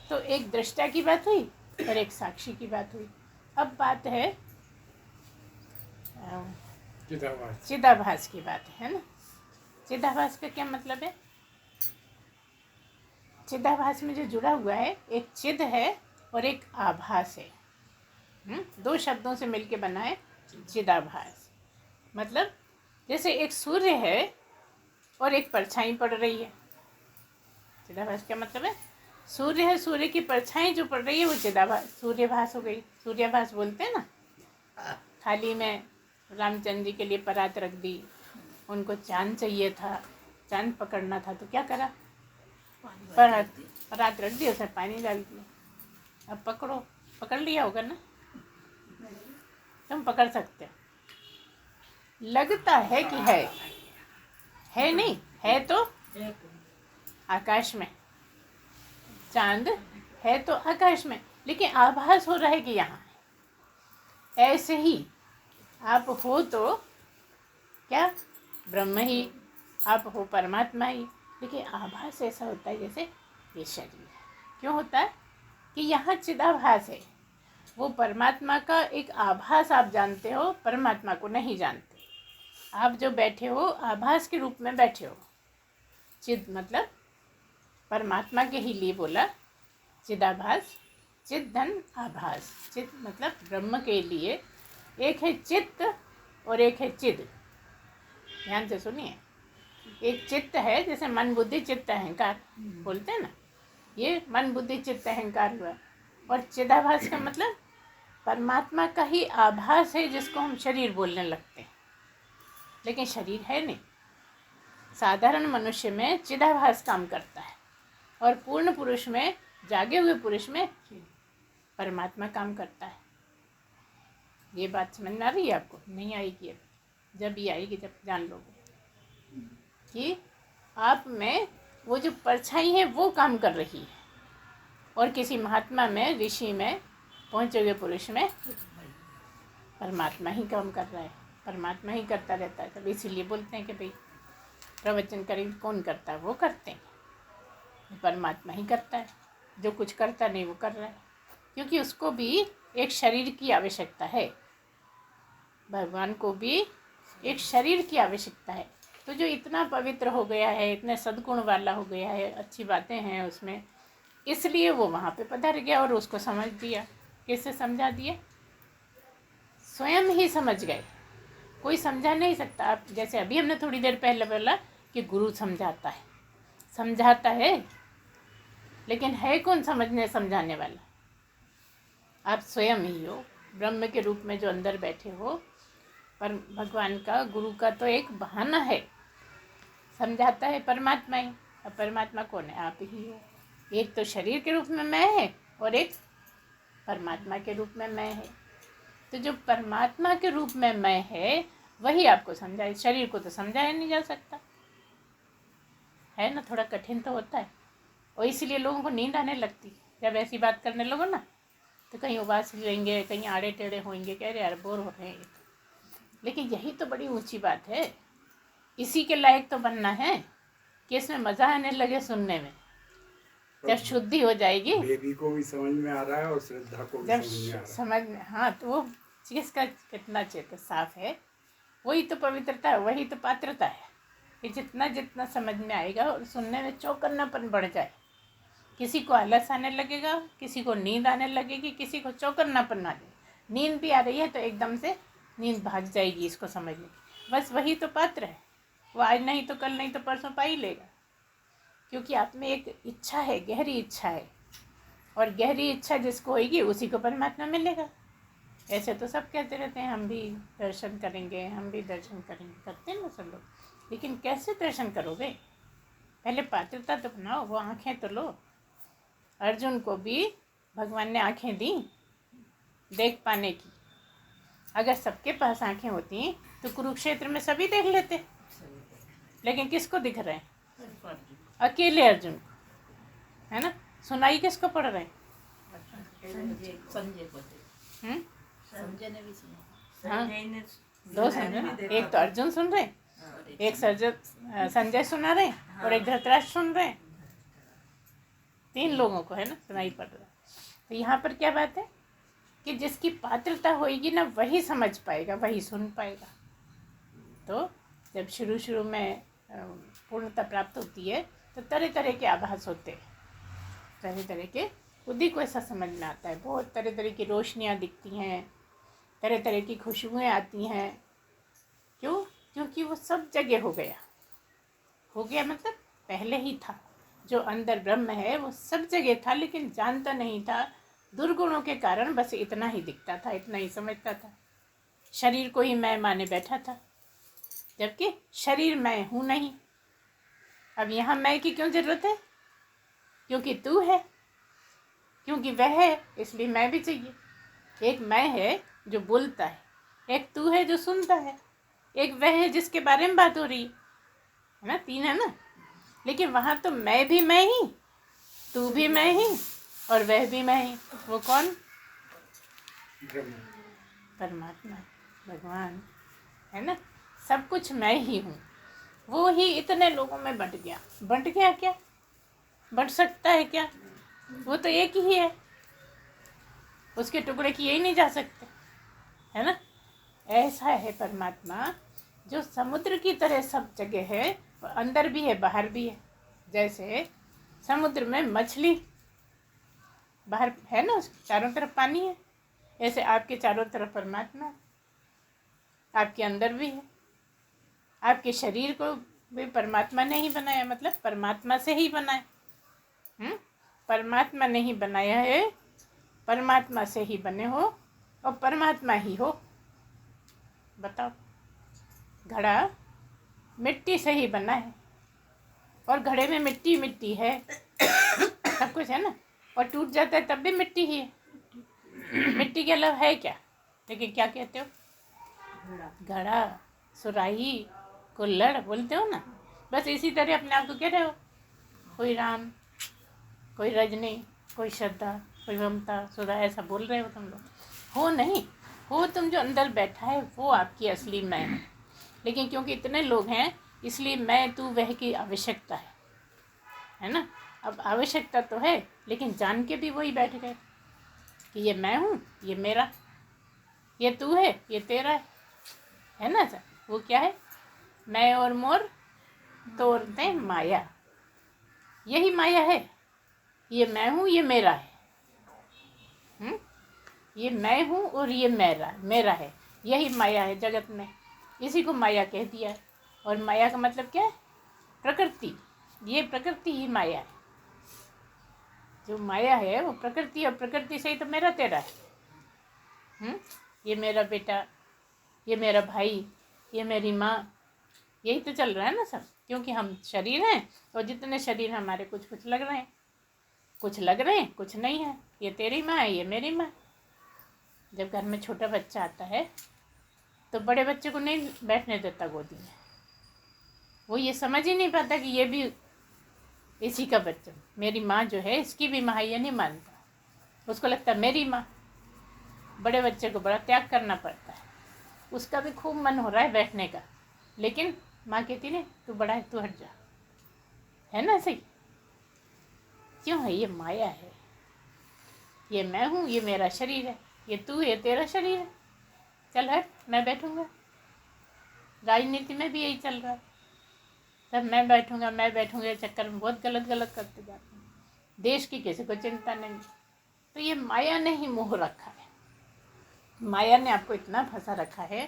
तो एक दृष्टा की बात हुई और एक साक्षी की बात हुई। अब बात है चिदाभास की बात है ना। चिदाभास का क्या मतलब है? चिदाभास में जो जुड़ा हुआ है, एक चिद है और एक आभास है। दो शब्दों से मिलके बना है चिदाभास। मतलब जैसे एक सूर्य है और एक परछाई पड़ रही है। चिदाभास क्या मतलब है? सूर्य है, सूर्य की परछाई जो पड़ रही है वो चिदाभास, सूर्यभास हो गई। सूर्याभास बोलते हैं ना। थाली में रामचंद्र जी के लिए परात रख दी, उनको चांद चाहिए था, चांद पकड़ना था, तो क्या करा? परात रख दी, उसमें पानी डाल दिया। अब पकड़ो, पकड़ लिया होगा ना, तुम पकड़ सकते हो। लगता है कि है नहीं है तो आकाश में, चांद है तो आकाश में, लेकिन आभास हो रहा है कि यहाँ है। ऐसे ही आप हो तो क्या ब्रह्म ही, आप हो परमात्मा ही, लेकिन आभास ऐसा होता है जैसे ये शरीर है। क्यों होता है कि यहाँ चिदाभास है, वो परमात्मा का एक आभास आप जानते हो, परमात्मा को नहीं जानते। आप जो बैठे हो आभास के रूप में बैठे हो। चिद मतलब परमात्मा के ही लिए बोला, चिदाभास, चिद धन आभास। चिद मतलब ब्रह्म के लिए एक है चित्त और एक है चिद। ध्यान से सुनिए, एक चित्त है, जैसे मन बुद्धि चित्त अहंकार बोलते हैं ना, ये मन बुद्धि चित्त अहंकार हुआ। और चिदाभास का मतलब परमात्मा का ही आभास है, जिसको हम शरीर बोलने लगते हैं, लेकिन शरीर है नहीं। साधारण मनुष्य में चिदाभास काम करता है, और पूर्ण पुरुष में, जागे हुए पुरुष में परमात्मा काम करता है। ये बात समझ में आ रही है आपको? नहीं आएगी अब, जब ये आएगी जब जान लोगे कि आप में वो जो परछाई है वो काम कर रही है। और किसी महात्मा में, ऋषि में, पहुँचे हुए पुरुष में परमात्मा ही काम कर रहा है, परमात्मा ही करता रहता है। तब इसीलिए बोलते हैं कि भाई प्रवचन करेंगे, कौन करता है? वो करते हैं, परमात्मा ही करता है। जो कुछ करता नहीं वो कर रहा है, क्योंकि उसको भी एक शरीर की आवश्यकता है, भगवान को भी एक शरीर की आवश्यकता है। तो जो इतना पवित्र हो गया है, इतने सद्गुण वाला हो गया है, अच्छी बातें हैं उसमें, इसलिए वो वहाँ पे पधार गया और उसको समझ दिया। कैसे समझा दिया? स्वयं ही समझ गए, कोई समझा नहीं सकता। आप जैसे अभी हमने थोड़ी देर पहले बोला कि गुरु समझाता है, समझाता है, लेकिन है कौन समझने समझाने वाला? आप स्वयं ही हो, ब्रह्म के रूप में जो अंदर बैठे हो। पर भगवान का, गुरु का तो एक बहाना है, समझाता है परमात्मा ही। अब परमात्मा कौन है? आप ही हो। एक तो शरीर के रूप में मैं है और एक परमात्मा के रूप में मैं है। तो जो परमात्मा के रूप में मैं है वही आपको समझाए, शरीर को तो समझाया नहीं जा सकता है ना, थोड़ा कठिन तो होता है। और इसीलिए लोगों को नींद आने लगती है जब ऐसी बात करने लगो ना, तो कहीं उबास लेंगे, कहीं आड़े टेढ़े होंगे, कह रहे यार बोर हो रहे हैं। लेकिन यही तो बड़ी ऊंची बात है, इसी के लायक तो बनना है कि इसमें मज़ा आने लगे सुनने में। जब शुद्धि हो जाएगी, बेबी को भी समझ में आ रहा है और श्रद्धा को भी जब समझ में आ रहा है। समझ में, हाँ, तो वो चीज़ का कितना चेत साफ है, वही तो पवित्रता है, वही तो पात्रता है कि जितना जितना समझ में आएगा और सुनने में चौकन्नापन बढ़ जाए। किसी को आलस आने लगेगा, किसी को नींद आने लगेगी, किसी को चौकन्नापन आ जाए। नींद भी आ रही है तो एकदम से नींद भाग जाएगी इसको समझने की। बस वही तो पात्र है, वो आज नहीं तो कल, नहीं तो परसों पा ही लेगा, क्योंकि आप में एक इच्छा है, गहरी इच्छा है, और गहरी इच्छा जिसको होगी उसी को परमात्मा मिलेगा। ऐसे तो सब कहते रहते हैं हम भी दर्शन करेंगे, हम भी दर्शन करेंगे, करते हैं ना सब लोग, लेकिन कैसे दर्शन करोगे? पहले पात्रता तो बनाओ, वो आँखें तो लो। अर्जुन को भी भगवान ने आँखें दी देख पाने की। अगर सबके पास आँखें होती तो कुरुक्षेत्र में सभी देख लेते, लेकिन किसको दिख रहे हैं? अकेले अर्जुन को, है ना। सुनाई किसको पड़ रहे हैं? संजय को थे। संजय ने भी सुना। हाँ, संजय ने दो सुन रहे हैं, एक तो अर्जुन सुन रहे हैं, एक संजय सुना रहे हैं, और एक धृतराष्ट्र सुन रहे हैं। 3 लोगों को, है ना, सुनाई पड़ रहा है। तो यहाँ पर क्या बात है कि जिसकी पात्रता होगी ना वही समझ पाएगा, वही सुन पाएगा। तो जब शुरू में पूर्णता प्राप्त होती है तो तरह तरह के आभास होते हैं, तरह तरह के, खुद ही को ऐसा समझ में आता है। बहुत तरह तरह की रोशनियाँ दिखती हैं, तरह तरह की खुशबुएँ आती हैं। क्यों? क्योंकि वो सब जगह हो गया मतलब पहले ही था। जो अंदर ब्रह्म है वो सब जगह था, लेकिन जानता नहीं था। दुर्गुणों के कारण बस इतना ही दिखता था, इतना ही समझता था। शरीर को ही मैं माने बैठा था, जबकि शरीर मैं हूँ नहीं। अब यहाँ मैं की क्यों ज़रूरत है? क्योंकि तू है, क्योंकि वह है, इसलिए मैं भी चाहिए। एक मैं है जो बोलता है, एक तू है जो सुनता है, एक वह है जिसके बारे में बात हो रही है ना। 3 है ना। लेकिन वहाँ तो मैं भी मैं ही, तू भी मैं ही, और वह भी मैं ही। वो कौन? परमात्मा, भगवान, है ना। सब कुछ मैं ही हूँ। वो ही इतने लोगों में बंट गया। बंट गया क्या? बंट सकता है क्या? वो तो एक ही है, उसके टुकड़े किए ही नहीं जा सकते, है ना। ऐसा है परमात्मा, जो समुद्र की तरह सब जगह है, अंदर भी है बाहर भी है। जैसे समुद्र में मछली बाहर है ना, उसके चारों तरफ पानी है, ऐसे आपके चारों तरफ परमात्मा, आपके अंदर भी है। आपके शरीर को भी परमात्मा ने ही बनाया, मतलब परमात्मा से ही बनाया। परमात्मा ने ही बनाया है, परमात्मा से ही बने हो और परमात्मा ही हो। बताओ, घड़ा मिट्टी से ही बना है और घड़े में मिट्टी मिट्टी है, सब कुछ है ना, और टूट जाता है तब भी मिट्टी ही है। मिट्टी के अलावा है क्या? लेकिन क्या कहते हो? घड़ा, सुराही, कुल्हड़ बोलते हो ना। बस इसी तरह अपने आप को कह रहे हो, कोई राम, कोई रजनी, कोई श्रद्धा, कोई ममता, सुधा, ऐसा बोल रहे हो तुम लोग। हो नहीं, हो तुम जो अंदर बैठा है वो आपकी असली मैं है। लेकिन क्योंकि इतने लोग हैं इसलिए मैं तू वह की आवश्यकता है ना। अब आवश्यकता तो है लेकिन जान के भी वही बैठ गए कि ये मैं हूँ, ये मेरा, ये तू है, ये तेरा है ना सर। वो क्या है, मैं और मोर तोड़ते माया, यही माया है। ये मैं हूँ, ये मेरा है। ये मैं हूँ और ये मेरा है, यही माया है जगत में। इसी को माया कह दिया है। और माया का मतलब क्या है, प्रकृति। ये प्रकृति ही माया है। जो माया है वो प्रकृति, और प्रकृति से ही तो मेरा तेरा है। ये मेरा बेटा, ये मेरा भाई, ये मेरी माँ, यही तो चल रहा है ना सब। क्योंकि हम शरीर हैं और जितने शरीर हमारे कुछ कुछ लग रहे हैं, कुछ लग रहे हैं कुछ नहीं है। ये तेरी माँ है, ये मेरी माँ। जब घर में छोटा बच्चा आता है तो बड़े बच्चे को नहीं बैठने देता गोदी में। वो ये समझ ही नहीं पाता कि ये भी इसी का बच्चा, मेरी माँ जो है इसकी भी माँ, ये नहीं मानता। उसको लगता है मेरी माँ। बड़े बच्चे को बड़ा त्याग करना पड़ता है। उसका भी खूब मन हो रहा है बैठने का, लेकिन माँ कहती नहीं तू बड़ा है, तू हट जा, है ना सही। क्यों है, ये माया है। ये मैं हूँ, ये मेरा शरीर है, ये तू है, तेरा शरीर है। चल हट, मैं बैठूंगा। राजनीति में भी यही चल रहा है, सब मैं बैठूंगा चक्कर में बहुत गलत करते जाते हैं। देश की किसी को चिंता नहीं। तो ये माया ने ही मोह रखा है। माया ने आपको इतना फंसा रखा है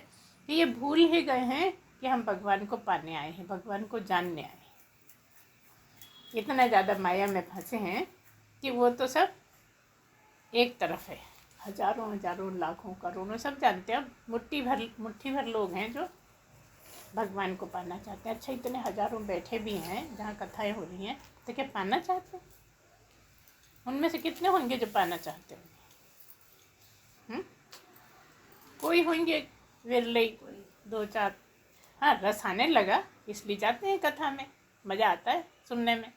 कि ये भूल ही गए हैं कि हम भगवान को पाने आए हैं, भगवान को जानने आए हैं। इतना ज़्यादा माया में फंसे हैं कि वो तो सब एक तरफ है। हजारों लाखों करोड़ों सब जानते हैं। अब मुट्ठी भर लोग हैं जो भगवान को पाना चाहते हैं। अच्छा, इतने हजारों बैठे भी हैं जहाँ कथाएं हो रही हैं, तो क्या पाना चाहते हैं? उनमें से कितने होंगे जो पाना चाहते होंगे? कोई होंगे, विरले, कोई 2-4। हाँ, रस आने लगा इसलिए जाते हैं कथा में, मज़ा आता है सुनने में,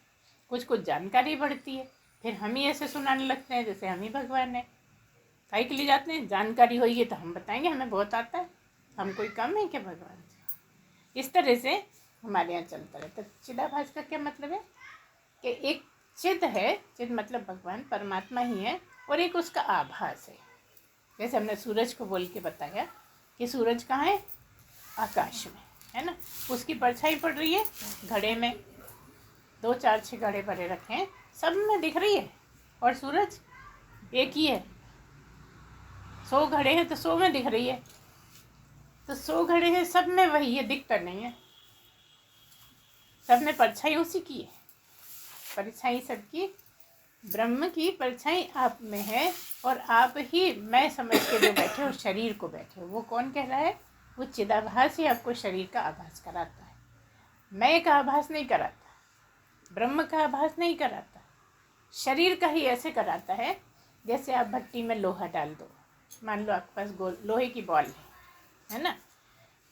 कुछ जानकारी बढ़ती है। फिर हम ही ऐसे सुनाने लगते हैं जैसे हम ही भगवान है। काहे के लिए जाते हैं? जानकारी होगी तो हम बताएंगे हमें बहुत आता है, हम कोई कम है क्या भगवान से। इस तरह से हमारे यहाँ चलता रहता है। चिदाभास का क्या मतलब है कि एक चिद है, चिद मतलब भगवान परमात्मा ही है, और एक उसका आभास है। जैसे हमने सूरज को बोल के बताया कि सूरज कहाँ है, आकाश में है ना। उसकी परछाई पड़ रही है घड़े में, 2-4-6 घड़े भरे रखे हैं, सब में दिख रही है। और सूरज एक ही है। 100 घड़े हैं तो 100 में दिख रही है। तो 100 घड़े हैं, सब में वही है, दिखता नहीं है। सब में परछाई उसी की है। परछाई सबकी, ब्रह्म की परछाई आप में है। और आप ही मैं समझ के जो बैठे हो, शरीर को बैठे हो, वो कौन कह रहा है? वो चिदाभास ही आपको शरीर का आभास कराता है। मैं का आभास नहीं कराता, ब्रह्म का आभास नहीं कराता, शरीर का ही ऐसे कराता है जैसे आप भट्टी में लोहा डाल दो। मान लो आपके पास लोहे की बॉल है ना।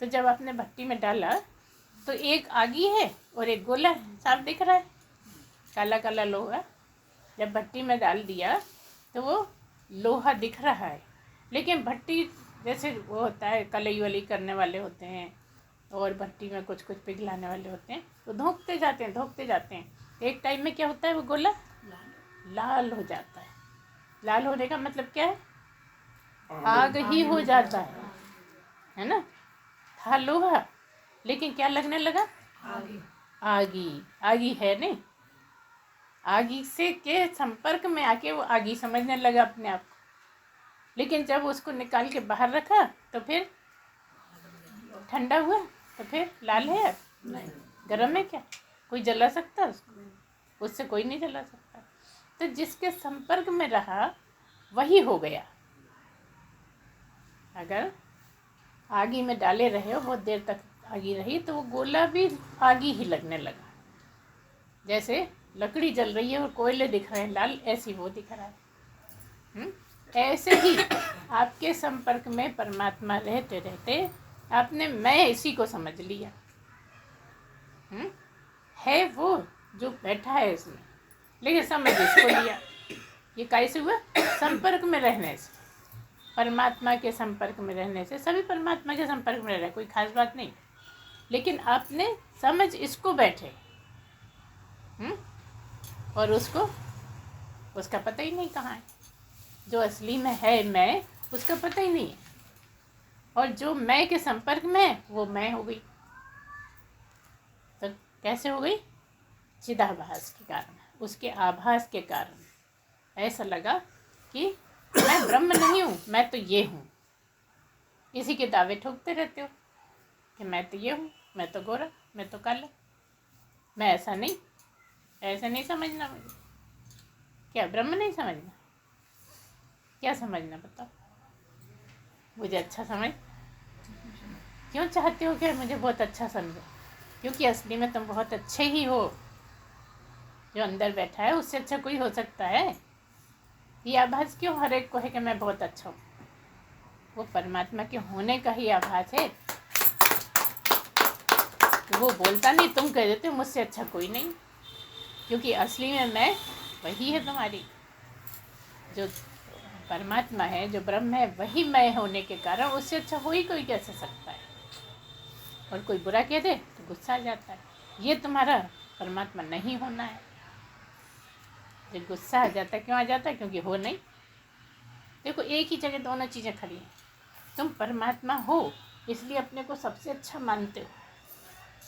तो जब आपने भट्टी में डाला तो एक आगी है और एक गोला है, साफ दिख रहा है, काला काला लोहा। जब भट्टी में डाल दिया तो वो लोहा दिख रहा है। लेकिन भट्टी जैसे वो होता है, कलई वलई करने वाले होते हैं और भट्टी में कुछ पिघलाने वाले होते हैं, तो धोंकते जाते हैं। एक टाइम में क्या होता है, वो गोला लाल हो जाता है। लाल होने का मतलब क्या है? आग ही हो जाता है ना। था लोहा लेकिन क्या लगने लगा? आगी है नहीं। आगी से के संपर्क में आके वो आगी समझने लगा अपने आप को। लेकिन जब उसको निकाल के बाहर रखा तो फिर ठंडा हुआ, तो फिर लाल है, गर्म है, क्या कोई जला सकता उसको? उससे कोई नहीं जला सकता। तो जिसके संपर्क में रहा वही हो गया। अगर आगी में डाले रहे हो, बहुत देर तक आगी रही, तो वो गोला भी आगी ही लगने लगा। जैसे लकड़ी जल रही है और कोयले दिख रहे हैं लाल, ऐसी वो दिख रहा है। ऐसे ही आपके संपर्क में परमात्मा रहते रहते आपने मैं इसी को समझ लिया। है वो जो बैठा है इसमें, लेकिन समझ इसको लिया। ये कैसे हुआ? संपर्क में रहने से, परमात्मा के संपर्क में रहने से। सभी परमात्मा के संपर्क में रह रहे, कोई खास बात नहीं, लेकिन आपने समझ इसको बैठे और उसको, उसका पता ही नहीं कहाँ है। जो असली में है मैं, उसका पता ही नहीं है, और जो मैं के संपर्क में है वो मैं हो गई। तो कैसे हो गई? चिदाभास के कारण, उसके आभास के कारण ऐसा लगा कि मैं ब्रह्म नहीं हूँ, मैं तो ये हूँ। इसी के दावे ठोकते रहते हो कि मैं तो ये हूँ, मैं तो गोरा, मैं तो काला, मैं ऐसा नहीं, ऐसे नहीं समझना मुझे। क्या ब्रह्म नहीं समझना? क्या समझना बताओ? मुझे अच्छा समझ। क्यों चाहते हो कि मुझे बहुत अच्छा समझो? क्योंकि असली में तुम बहुत अच्छे ही हो। जो अंदर बैठा है उससे अच्छा कोई हो सकता है? ये आभास क्यों हर एक को है कि मैं बहुत अच्छा हूँ? वो परमात्मा के होने का ही आभास है। तो वो बोलता नहीं, तुम कह देते हो मुझसे अच्छा कोई नहीं, क्योंकि असली में मैं वही है तुम्हारी। जो परमात्मा है, जो ब्रह्म है, वही मैं होने के कारण उससे अच्छा हो ही कोई कैसे सकता है? और कोई बुरा कह दे तो गुस्सा आ जाता है, ये तुम्हारा परमात्मा नहीं होना है। जब गुस्सा आ जाता है, क्यों आ जाता है? क्योंकि हो नहीं। देखो, एक ही जगह दोनों चीज़ें खड़ी हैं। तुम परमात्मा हो इसलिए अपने को सबसे अच्छा मानते हो,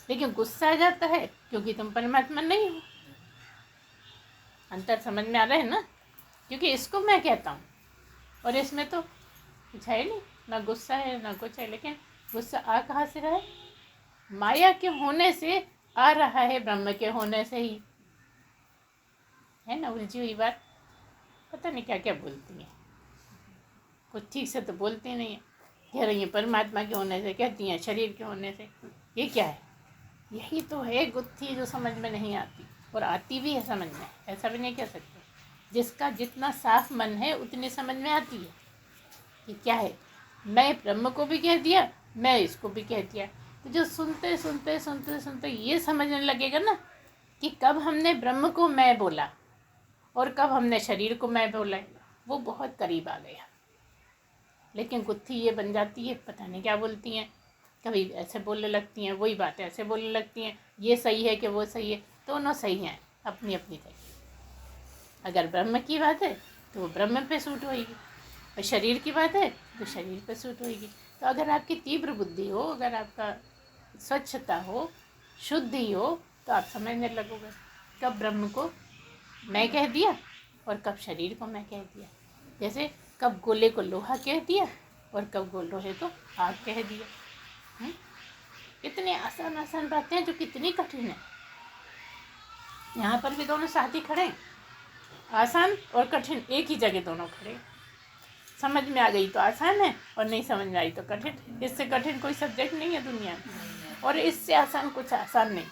लेकिन गुस्सा आ जाता है क्योंकि तुम परमात्मा नहीं हो। अंतर समझ में आ रहा है ना? क्योंकि इसको मैं कहता हूँ और इसमें तो कुछ है नहीं, ना गुस्सा है ना कुछ है। लेकिन गुस्सा आ कहाँ से रहा है? माया के होने से आ रहा है, ब्रह्म के होने से ही है ना। उलझी हुई बात, पता नहीं क्या क्या बोलती हैं, कुछ ठीक से तो बोलती नहीं है। कह रही हैं परमात्मा के होने से, कहती हैं शरीर के होने से। ये क्या है? यही तो है गुत्थी जो समझ में नहीं आती, और आती भी है समझ में, ऐसा भी नहीं कह सकते। जिसका जितना साफ मन है उतनी समझ में आती है कि क्या है। मैं ब्रह्म को भी कह दिया, मैं इसको भी कह दिया। तो जो सुनते सुनते सुनते सुनते ये समझने लगेगा ना कि कब हमने ब्रह्म को मैं बोला और कब हमने शरीर को मैं बोला, वो बहुत करीब आ गया। लेकिन गुत्थी ये बन जाती है, पता नहीं क्या बोलती हैं, कभी ऐसे बोलने लगती हैं, वही बात ऐसे बोलने लगती हैं। ये सही है कि वो सही है? दोनों सही हैं अपनी अपनी जगह। अगर ब्रह्म की बात है तो वो ब्रह्म पे सूट होएगी, और शरीर की बात है तो शरीर पे सूट होएगी। तो अगर आपकी तीव्र बुद्धि हो, अगर आपका स्वच्छता हो, शुद्धि हो, तो आप समझने लगोगे कब ब्रह्म को मैं कह दिया और कब शरीर को मैं कह दिया। जैसे कब गोले को लोहा कह दिया और कब लोहे को आग कह दिया। इतनी आसान आसान बातें हैं जो कितनी कठिन है। यहाँ पर भी दोनों साथ ही खड़े हैं, आसान और कठिन एक ही जगह दोनों खड़े। समझ में आ गई तो आसान है, और नहीं समझ में आई तो कठिन। इससे कठिन कोई सब्जेक्ट नहीं है दुनिया में, और इससे आसान कुछ आसान नहीं।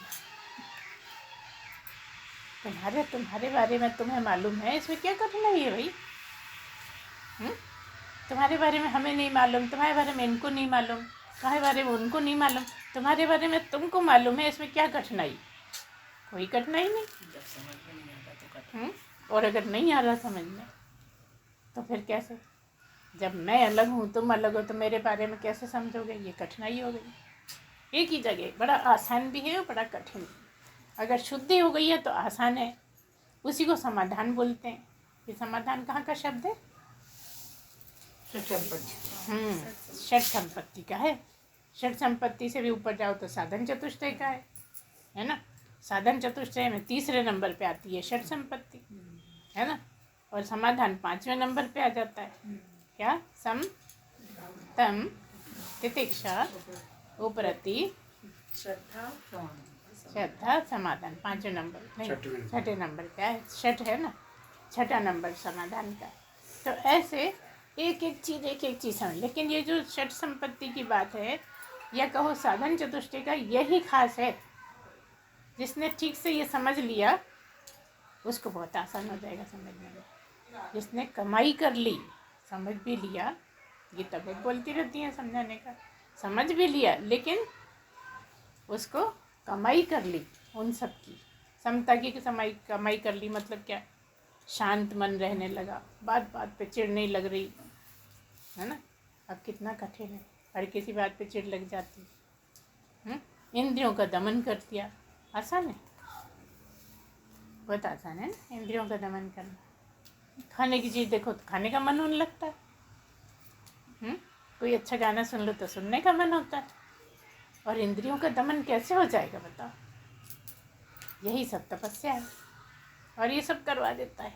तुम्हारे बारे में तुम्हें मालूम है, इसमें क्या कठिनाई है भाई? तुम्हारे बारे में हमें नहीं मालूम, तुम्हारे बारे में इनको नहीं मालूम, तुम्हारे बारे में उनको नहीं मालूम, तुम्हारे बारे में तुमको मालूम है, इसमें क्या कठिनाई? कोई कठिनाई नहीं। जब समझ में नहीं आता तो कठिन। और अगर नहीं आ रहा समझ में तो फिर कैसे? जब मैं अलग हूँ, तुम अलग हो, तो मेरे बारे में कैसे समझोगे? ये कठिनाई हो गई। एक ही जगह बड़ा आसान भी है और बड़ा कठिन भी। अगर शुद्धि हो गई है तो आसान है, उसी को समाधान बोलते हैं। ये समाधान कहाँ का शब्द है? षट संपत्ति का है। षट संपत्ति से भी ऊपर जाओ तो साधन चतुष्टय का है ना। साधन चतुष्टय में तीसरे नंबर पे आती है षट संपत्ति, है ना। और समाधान 5वें नंबर पे आ जाता है। क्या? सम तम तितिक्षा उपरति श्रद्धा समाधान। 5वें नंबर नहीं, छठे नंबर का है। षट है ना, छठा नंबर समाधान का। तो ऐसे एक एक चीज़ समझ। लेकिन ये जो षट संपत्ति की बात है, या कहो साधन चतुष्टय का, यही खास है। जिसने ठीक से ये समझ लिया उसको बहुत आसान हो जाएगा समझने में। जिसने कमाई कर ली, समझ भी लिया, ये तब बोलती रहती हैं समझाने का, समझ भी लिया लेकिन उसको कमाई कर ली उन सब की, समता की कमाई कर ली। मतलब क्या? शांत मन रहने लगा, बात बात पे चिढ़ नहीं लग रही, है ना। अब कितना कठिन है, हर किसी बात पे चिढ़ लग जाती। इंद्रियों का दमन कर दिया, आसान है, बहुत आसान है ना इंद्रियों का दमन करना। खाने की चीज़ देखो तो खाने का मन होने लगता है, कोई अच्छा गाना सुन लो तो सुनने का मन होता है। और इंद्रियों का दमन कैसे हो जाएगा बताओ? यही सब तपस्या है, और ये सब करवा देता है।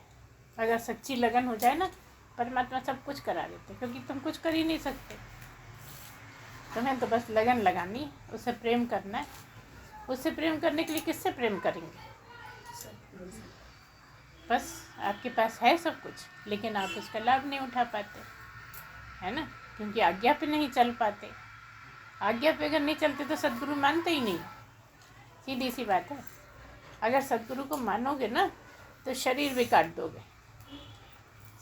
अगर सच्ची लगन हो जाए ना, परमात्मा सब कुछ करा देते हैं, क्योंकि तुम कुछ कर ही नहीं सकते। तुम्हें तो बस लगन लगानी है, उससे प्रेम करना है। उससे प्रेम करने के लिए किससे प्रेम करेंगे? बस आपके पास है सब कुछ, लेकिन आप उसका लाभ नहीं उठा पाते, है ना, क्योंकि आज्ञा पे नहीं चल पाते। आज्ञा पे अगर नहीं चलते तो सद्गुरु मानते ही नहीं, सीधी सी बात है। अगर सद्गुरु को मानोगे ना तो शरीर भी काट दोगे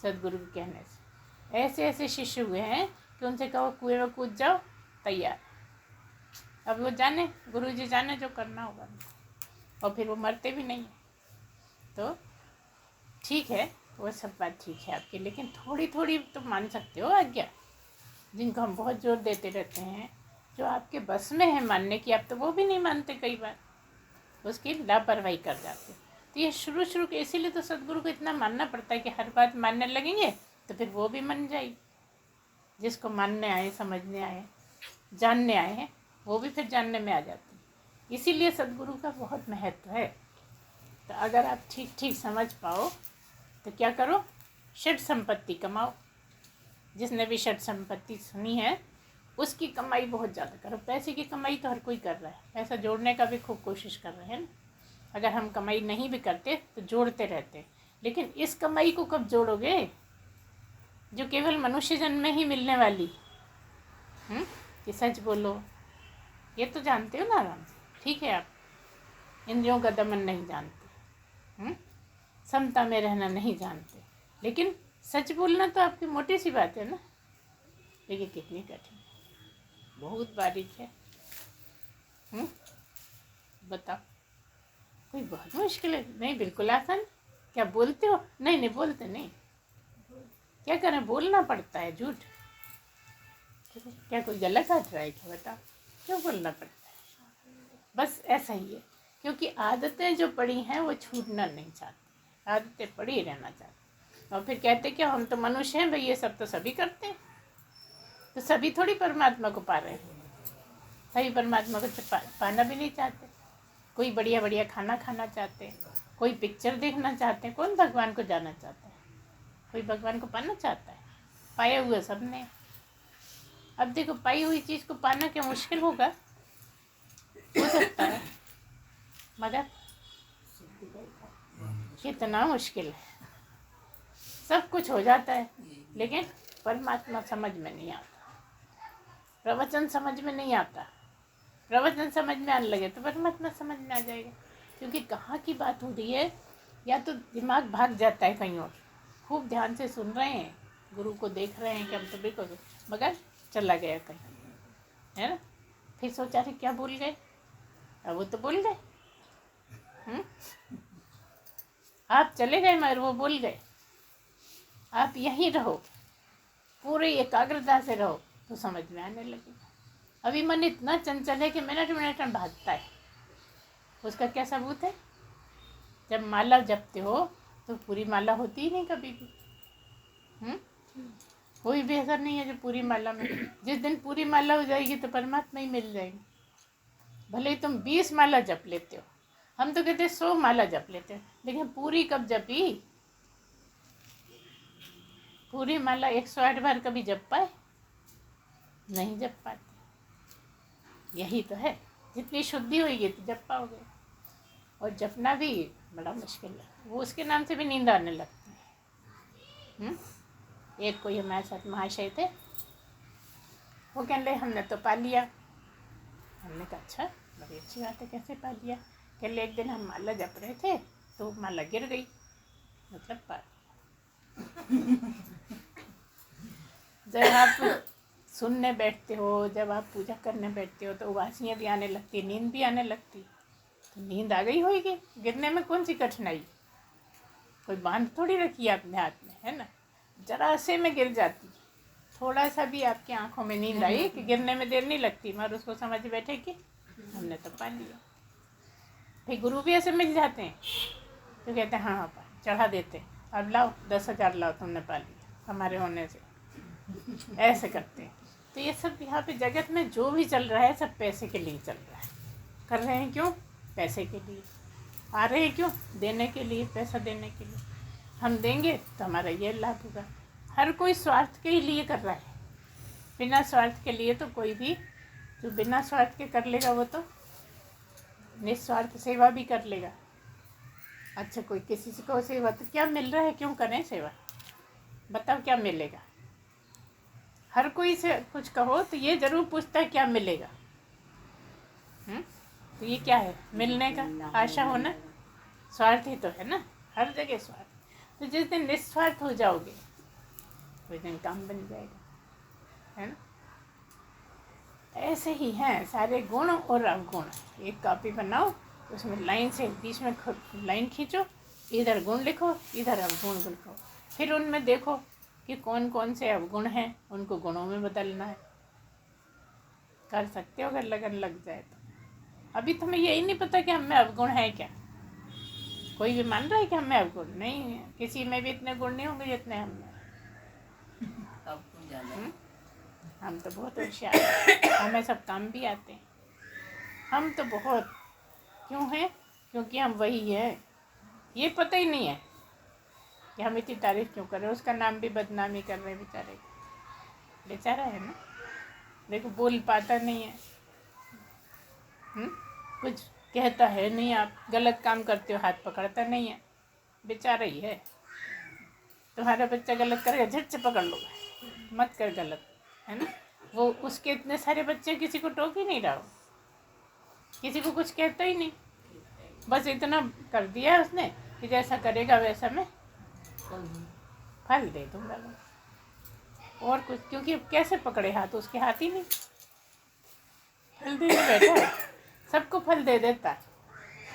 सद्गुरु के कहने से। ऐसे ऐसे शिष्य हुए हैं कि उनसे कहो कुएं में कूद जाओ, तैयार। अब वो जाने, गुरुजी जाने जो करना होगा, और फिर वो मरते भी नहीं। तो ठीक है, वो सब बात ठीक है आपकी, लेकिन थोड़ी थोड़ी तो मान सकते हो आज्ञा, जिनको हम बहुत जोर देते रहते हैं, जो आपके बस में है मानने की, आप तो वो भी नहीं मानते, कई बार उसकी लापरवाही कर जाते। तो ये शुरू शुरू के, इसीलिए तो सद्गुरु को इतना मानना पड़ता है कि हर बात मानने लगेंगे तो फिर वो भी मान जाएगी। जिसको मानने आए, समझने आए, जानने आए हैं, वो भी फिर जानने में आ जाती है। इसीलिए सद्गुरु का बहुत महत्व है। तो अगर आप ठीक ठीक समझ पाओ तो क्या करो, षट संपत्ति कमाओ। जिसने भी षट संपत्ति सुनी है उसकी कमाई बहुत ज़्यादा करो। पैसे की कमाई तो हर कोई कर रहा है, पैसा जोड़ने का भी खूब कोशिश कर रहे हैं ना। अगर हम कमाई नहीं भी करते तो जोड़ते रहते, लेकिन इस कमाई को कब जोड़ोगे जो केवल मनुष्य जन्म में ही मिलने वाली। कि सच बोलो, ये तो जानते हो ना आराम से, ठीक है। आप इंद्रियों का दमन नहीं जानते, समता में रहना नहीं जानते, लेकिन सच बोलना तो आपकी मोटी सी बात है ना। लेकिन कितनी कठिन, बहुत बारीक है। बताओ, कोई बहुत मुश्किल है? नहीं, बिल्कुल आसान। क्या बोलते हो? नहीं नहीं, बोलते नहीं। क्या करें, बोलना पड़ता है झूठ। क्या कोई गलत काट रहा है क्या? बताओ, क्यों बोलना पड़ता है? बस ऐसा ही है, क्योंकि आदतें जो पड़ी हैं वो छूटना नहीं चाहती, आदतें पड़ी रहना चाहती। और फिर कहते कि हम तो मनुष्य हैं भाई, ये सब तो सभी करते हैं। तो सभी थोड़ी परमात्मा को पा रहे हैं, सभी परमात्मा को पाना भी नहीं चाहते। कोई बढ़िया बढ़िया खाना खाना चाहते हैं, कोई पिक्चर देखना चाहते हैं। कौन भगवान को जाना चाहता है? कोई भगवान को पाना चाहता है? पाए हुए सब ने। अब देखो, पाई हुई चीज़ को पाना क्या मुश्किल होगा? हो सकता है, मगर कितना मुश्किल है। सब कुछ हो जाता है, लेकिन परमात्मा समझ में नहीं आता, प्रवचन समझ में नहीं आता। प्रवचन समझ में आने लगे तो परमात्मा समझ में आ जाएगा। क्योंकि कहाँ की बात हो रही है, या तो दिमाग भाग जाता है कहीं और, खूब ध्यान से सुन रहे हैं, गुरु को देख रहे हैं कि हम तो बिल्कुल, मगर चला गया कहीं, है ना। फिर सोचा रहे क्या भूल गए, अब वो तो बोल गए। आप चले गए मगर वो बोल गए। आप यहीं रहो, पूरी एकाग्रता से रहो तो समझ में आने लगेगा। अभी मन इतना चंचल है कि मिनट मिनट में भागता है। उसका क्या सबूत है? जब माला जपते हो तो पूरी माला होती ही नहीं कभी भी। कोई भी असर नहीं है जो पूरी माला में। जिस दिन पूरी माला हो जाएगी तो परमात्मा ही मिल जाएगी। भले ही तुम 20 माला जप लेते हो, हम तो कहते 100 माला जप लेते हैं, लेकिन पूरी कब जपी? पूरी माला 108 बार कभी जप पाए? नहीं जप पाते। यही तो है, जितनी शुद्धि होगी तो जप पाओगे। और जपना भी बड़ा मुश्किल है, वो उसके नाम से भी नींद आने लगती है। एक कोई हमारे साथ महाशय थे, वो कहने लगे हमने तो पा लिया। हमने कहा अच्छा, बड़ी अच्छी बात है, कैसे पा लिया? कह ले एक दिन हम माला जप रहे थे तो माला गिर गई, मतलब पा लिया। जब आप सुनने बैठते हो, जब आप पूजा करने बैठते हो तो उबासियाँ भी आने लगती है, नींद भी आने लगती। तो नींद आ गई होगी, गिरने में कौन सी कठिनाई? कोई बांध थोड़ी रखी है अपने हाथ में, है ना। जरा से में गिर जाती, थोड़ा सा भी आपकी आंखों में नींद आई कि गिरने में देर नहीं लगती, मगर उसको समझ बैठे कि हमने तो पा लिया। फिर गुरु भी ऐसे मिल जाते हैं तो कहते हैं हाँ पा, चढ़ा देते हैं, अब लाओ 10,000 लाओ, तुमने पा लिया हमारे होने से, ऐसे करते हैं। तो ये सब यहाँ पे जगत में जो भी चल रहा है सब पैसे के लिए चल रहा है। कर रहे हैं क्यों? पैसे के लिए। आ रहे हैं क्यों? देने के लिए, पैसा देने के लिए। हम देंगे तो हमारा ये लाभ होगा। हर कोई स्वार्थ के ही लिए कर रहा है, बिना स्वार्थ के लिए तो कोई भी जो बिना स्वार्थ के कर लेगा वो तो निस्वार्थ सेवा भी कर लेगा। अच्छा, कोई किसी से को सेवा तो क्या मिल रहा है, क्यों करें सेवा? बताओ क्या मिलेगा? हर कोई से कुछ कहो तो ये जरूर पूछता है क्या मिलेगा। तो ये क्या है? मिलने का आशा होना, स्वार्थ ही तो है ना, हर जगह स्वार्थ। तो जिस दिन निस्वार्थ हो जाओगे उस दिन काम बन जाएगा, है ना। ऐसे ही हैं सारे गुण और अवगुण। एक कॉपी बनाओ, उसमें लाइन से बीच में लाइन खींचो, इधर गुण लिखो, इधर अवगुण लिखो। फिर उनमें देखो कि कौन कौन से अवगुण हैं, उनको गुणों में बदलना है। कर सकते हो अगर लगन लग जाए तो। अभी तुम्हें यही नहीं पता कि हम में अवगुण है क्या। कोई भी मान रहा है कि हम में अवगुण नहीं है, किसी में भी इतने गुण नहीं होंगे जितने हम में। हम तो बहुत होशियार हैं, हमें सब काम भी आते हैं। हम तो बहुत क्यों हैं? क्योंकि हम वही हैं। ये पता ही नहीं है कि हम इतनी तारीफ क्यों कर रहे हैं। उसका नाम भी बदनामी कर रहे हैं बेचारे, बेचारा है ना। देखो बोल पाता नहीं है, कुछ कहता है नहीं, आप गलत काम करते हो हाथ पकड़ता नहीं है, बेचारा ही है। तुम्हारा बच्चा गलत करेगा झट से पकड़ लो, मत कर गलत, है ना। वो उसके इतने सारे बच्चे किसी को टोक ही नहीं रहा हो, किसी को कुछ कहता ही नहीं, बस इतना कर दिया उसने कि जैसा करेगा वैसा मैं फल दे दूंगा। और कुछ, क्योंकि कैसे पकड़े हाथ, उसके हाथ ही नहीं, फल दे बैठा है, सबको फल दे देता।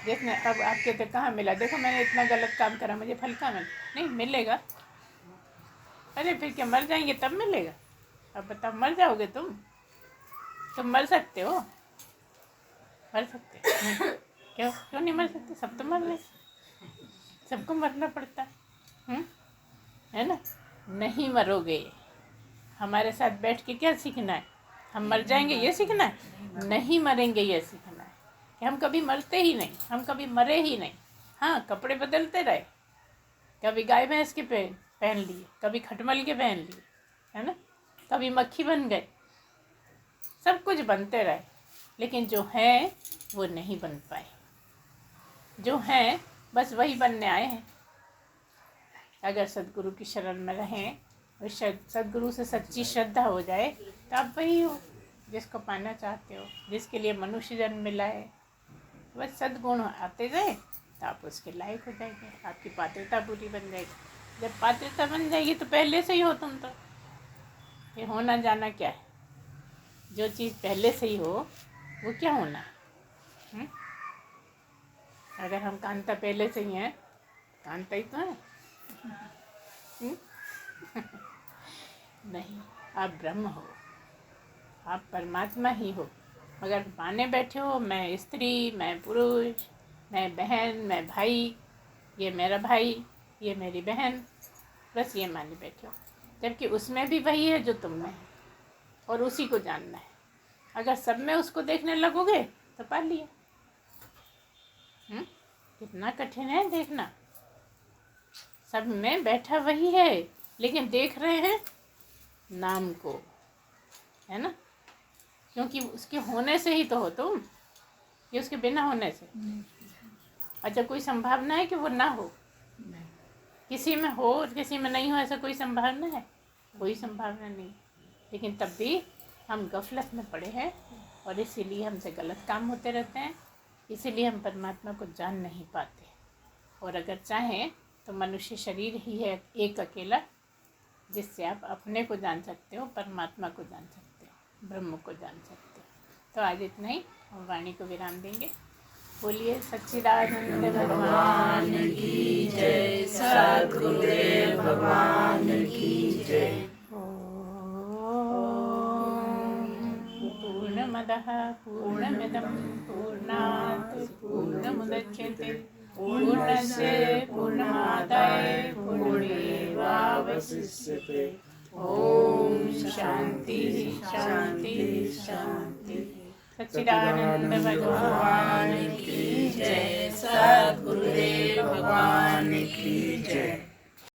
जिसने अब आप कहते कहाँ मिला, देखो मैंने इतना गलत काम करा, मुझे फल कहाँ मिला? नहीं मिलेगा। अरे फिर क्या मर जाएंगे तब मिलेगा? अब बताओ, मर जाओगे तुम मर सकते हो? मर सकते क्यों क्यों नहीं मर सकते? सब तो मर गए, सबको मरना पड़ता है ना। नहीं मरोगे, हमारे साथ बैठ के क्या सीखना है? हम मर जाएंगे ये सीखना है? नहीं मरेंगे ये सीखना है कि हम कभी मरते ही नहीं, हम कभी मरे ही नहीं। हाँ, कपड़े बदलते रहे, कभी गाय भैंस के पहन लिए, कभी खटमल के पहन लिए, है ना, कभी मक्खी बन गए, सब कुछ बनते रहे, लेकिन जो है वो नहीं बन पाए। जो हैं बस वही बनने आए हैं। अगर सदगुरु की शरण में रहें और सदगुरु से सच्ची श्रद्धा हो जाए तो आप वही हो जिसको पाना चाहते हो, जिसके लिए मनुष्य जन्म मिला है। बस सद्गुण आते जाए तो आप उसके लायक हो जाएंगे, आपकी पात्रता पूरी बन जाएगी। जब पात्रता बन जाएगी तो पहले से ही हो तुम तो। ये होना जाना क्या है? जो चीज़ पहले से ही हो वो क्या होना है? अगर हम कांता पहले से ही हैं, कांता ही तो है। नहीं, आप ब्रह्म हो, आप परमात्मा ही हो। मगर माने बैठे हो मैं स्त्री, मैं पुरुष, मैं बहन, मैं भाई, ये मेरा भाई, ये मेरी बहन, बस ये माने बैठे हो। जबकि उसमें भी वही है जो तुम में है, और उसी को जानना है। अगर सब में उसको देखने लगोगे तो पा लिया। कितना कठिन है देखना। सब में बैठा वही है, लेकिन देख रहे हैं नाम को, है ना। क्योंकि उसके होने से ही तो हो तुम, ये उसके बिना होने से। अच्छा, कोई संभावना है कि वो ना हो? किसी में हो और किसी में नहीं हो, ऐसा कोई संभावना है? कोई संभावना नहीं। लेकिन तब भी हम गफलत में पड़े हैं और इसीलिए हमसे गलत काम होते रहते हैं, इसीलिए हम परमात्मा को जान नहीं पाते। और अगर चाहें तो मनुष्य शरीर ही है एक अकेला, जिससे आप अपने को जान सकते हो, परमात्मा को जान सकते हो, ब्रह्म को जान सकते हो। तो आज इतना ही, हम वाणी को विराम देंगे। बोलिए सच्चिदानंद भगवान की जय, सद्गुरुदेव भगवान की जय। पूर्णमदः पूर्णमिदं पूर्णात् पूर्णमुदच्यते पूर्णस्य पूर्णमादाय पूर्णमेवावशिष्यते। ओम शांति शांति शांति। सच्चिदानंद भगवान की जय, सद्गुरुदेव भगवान की जय।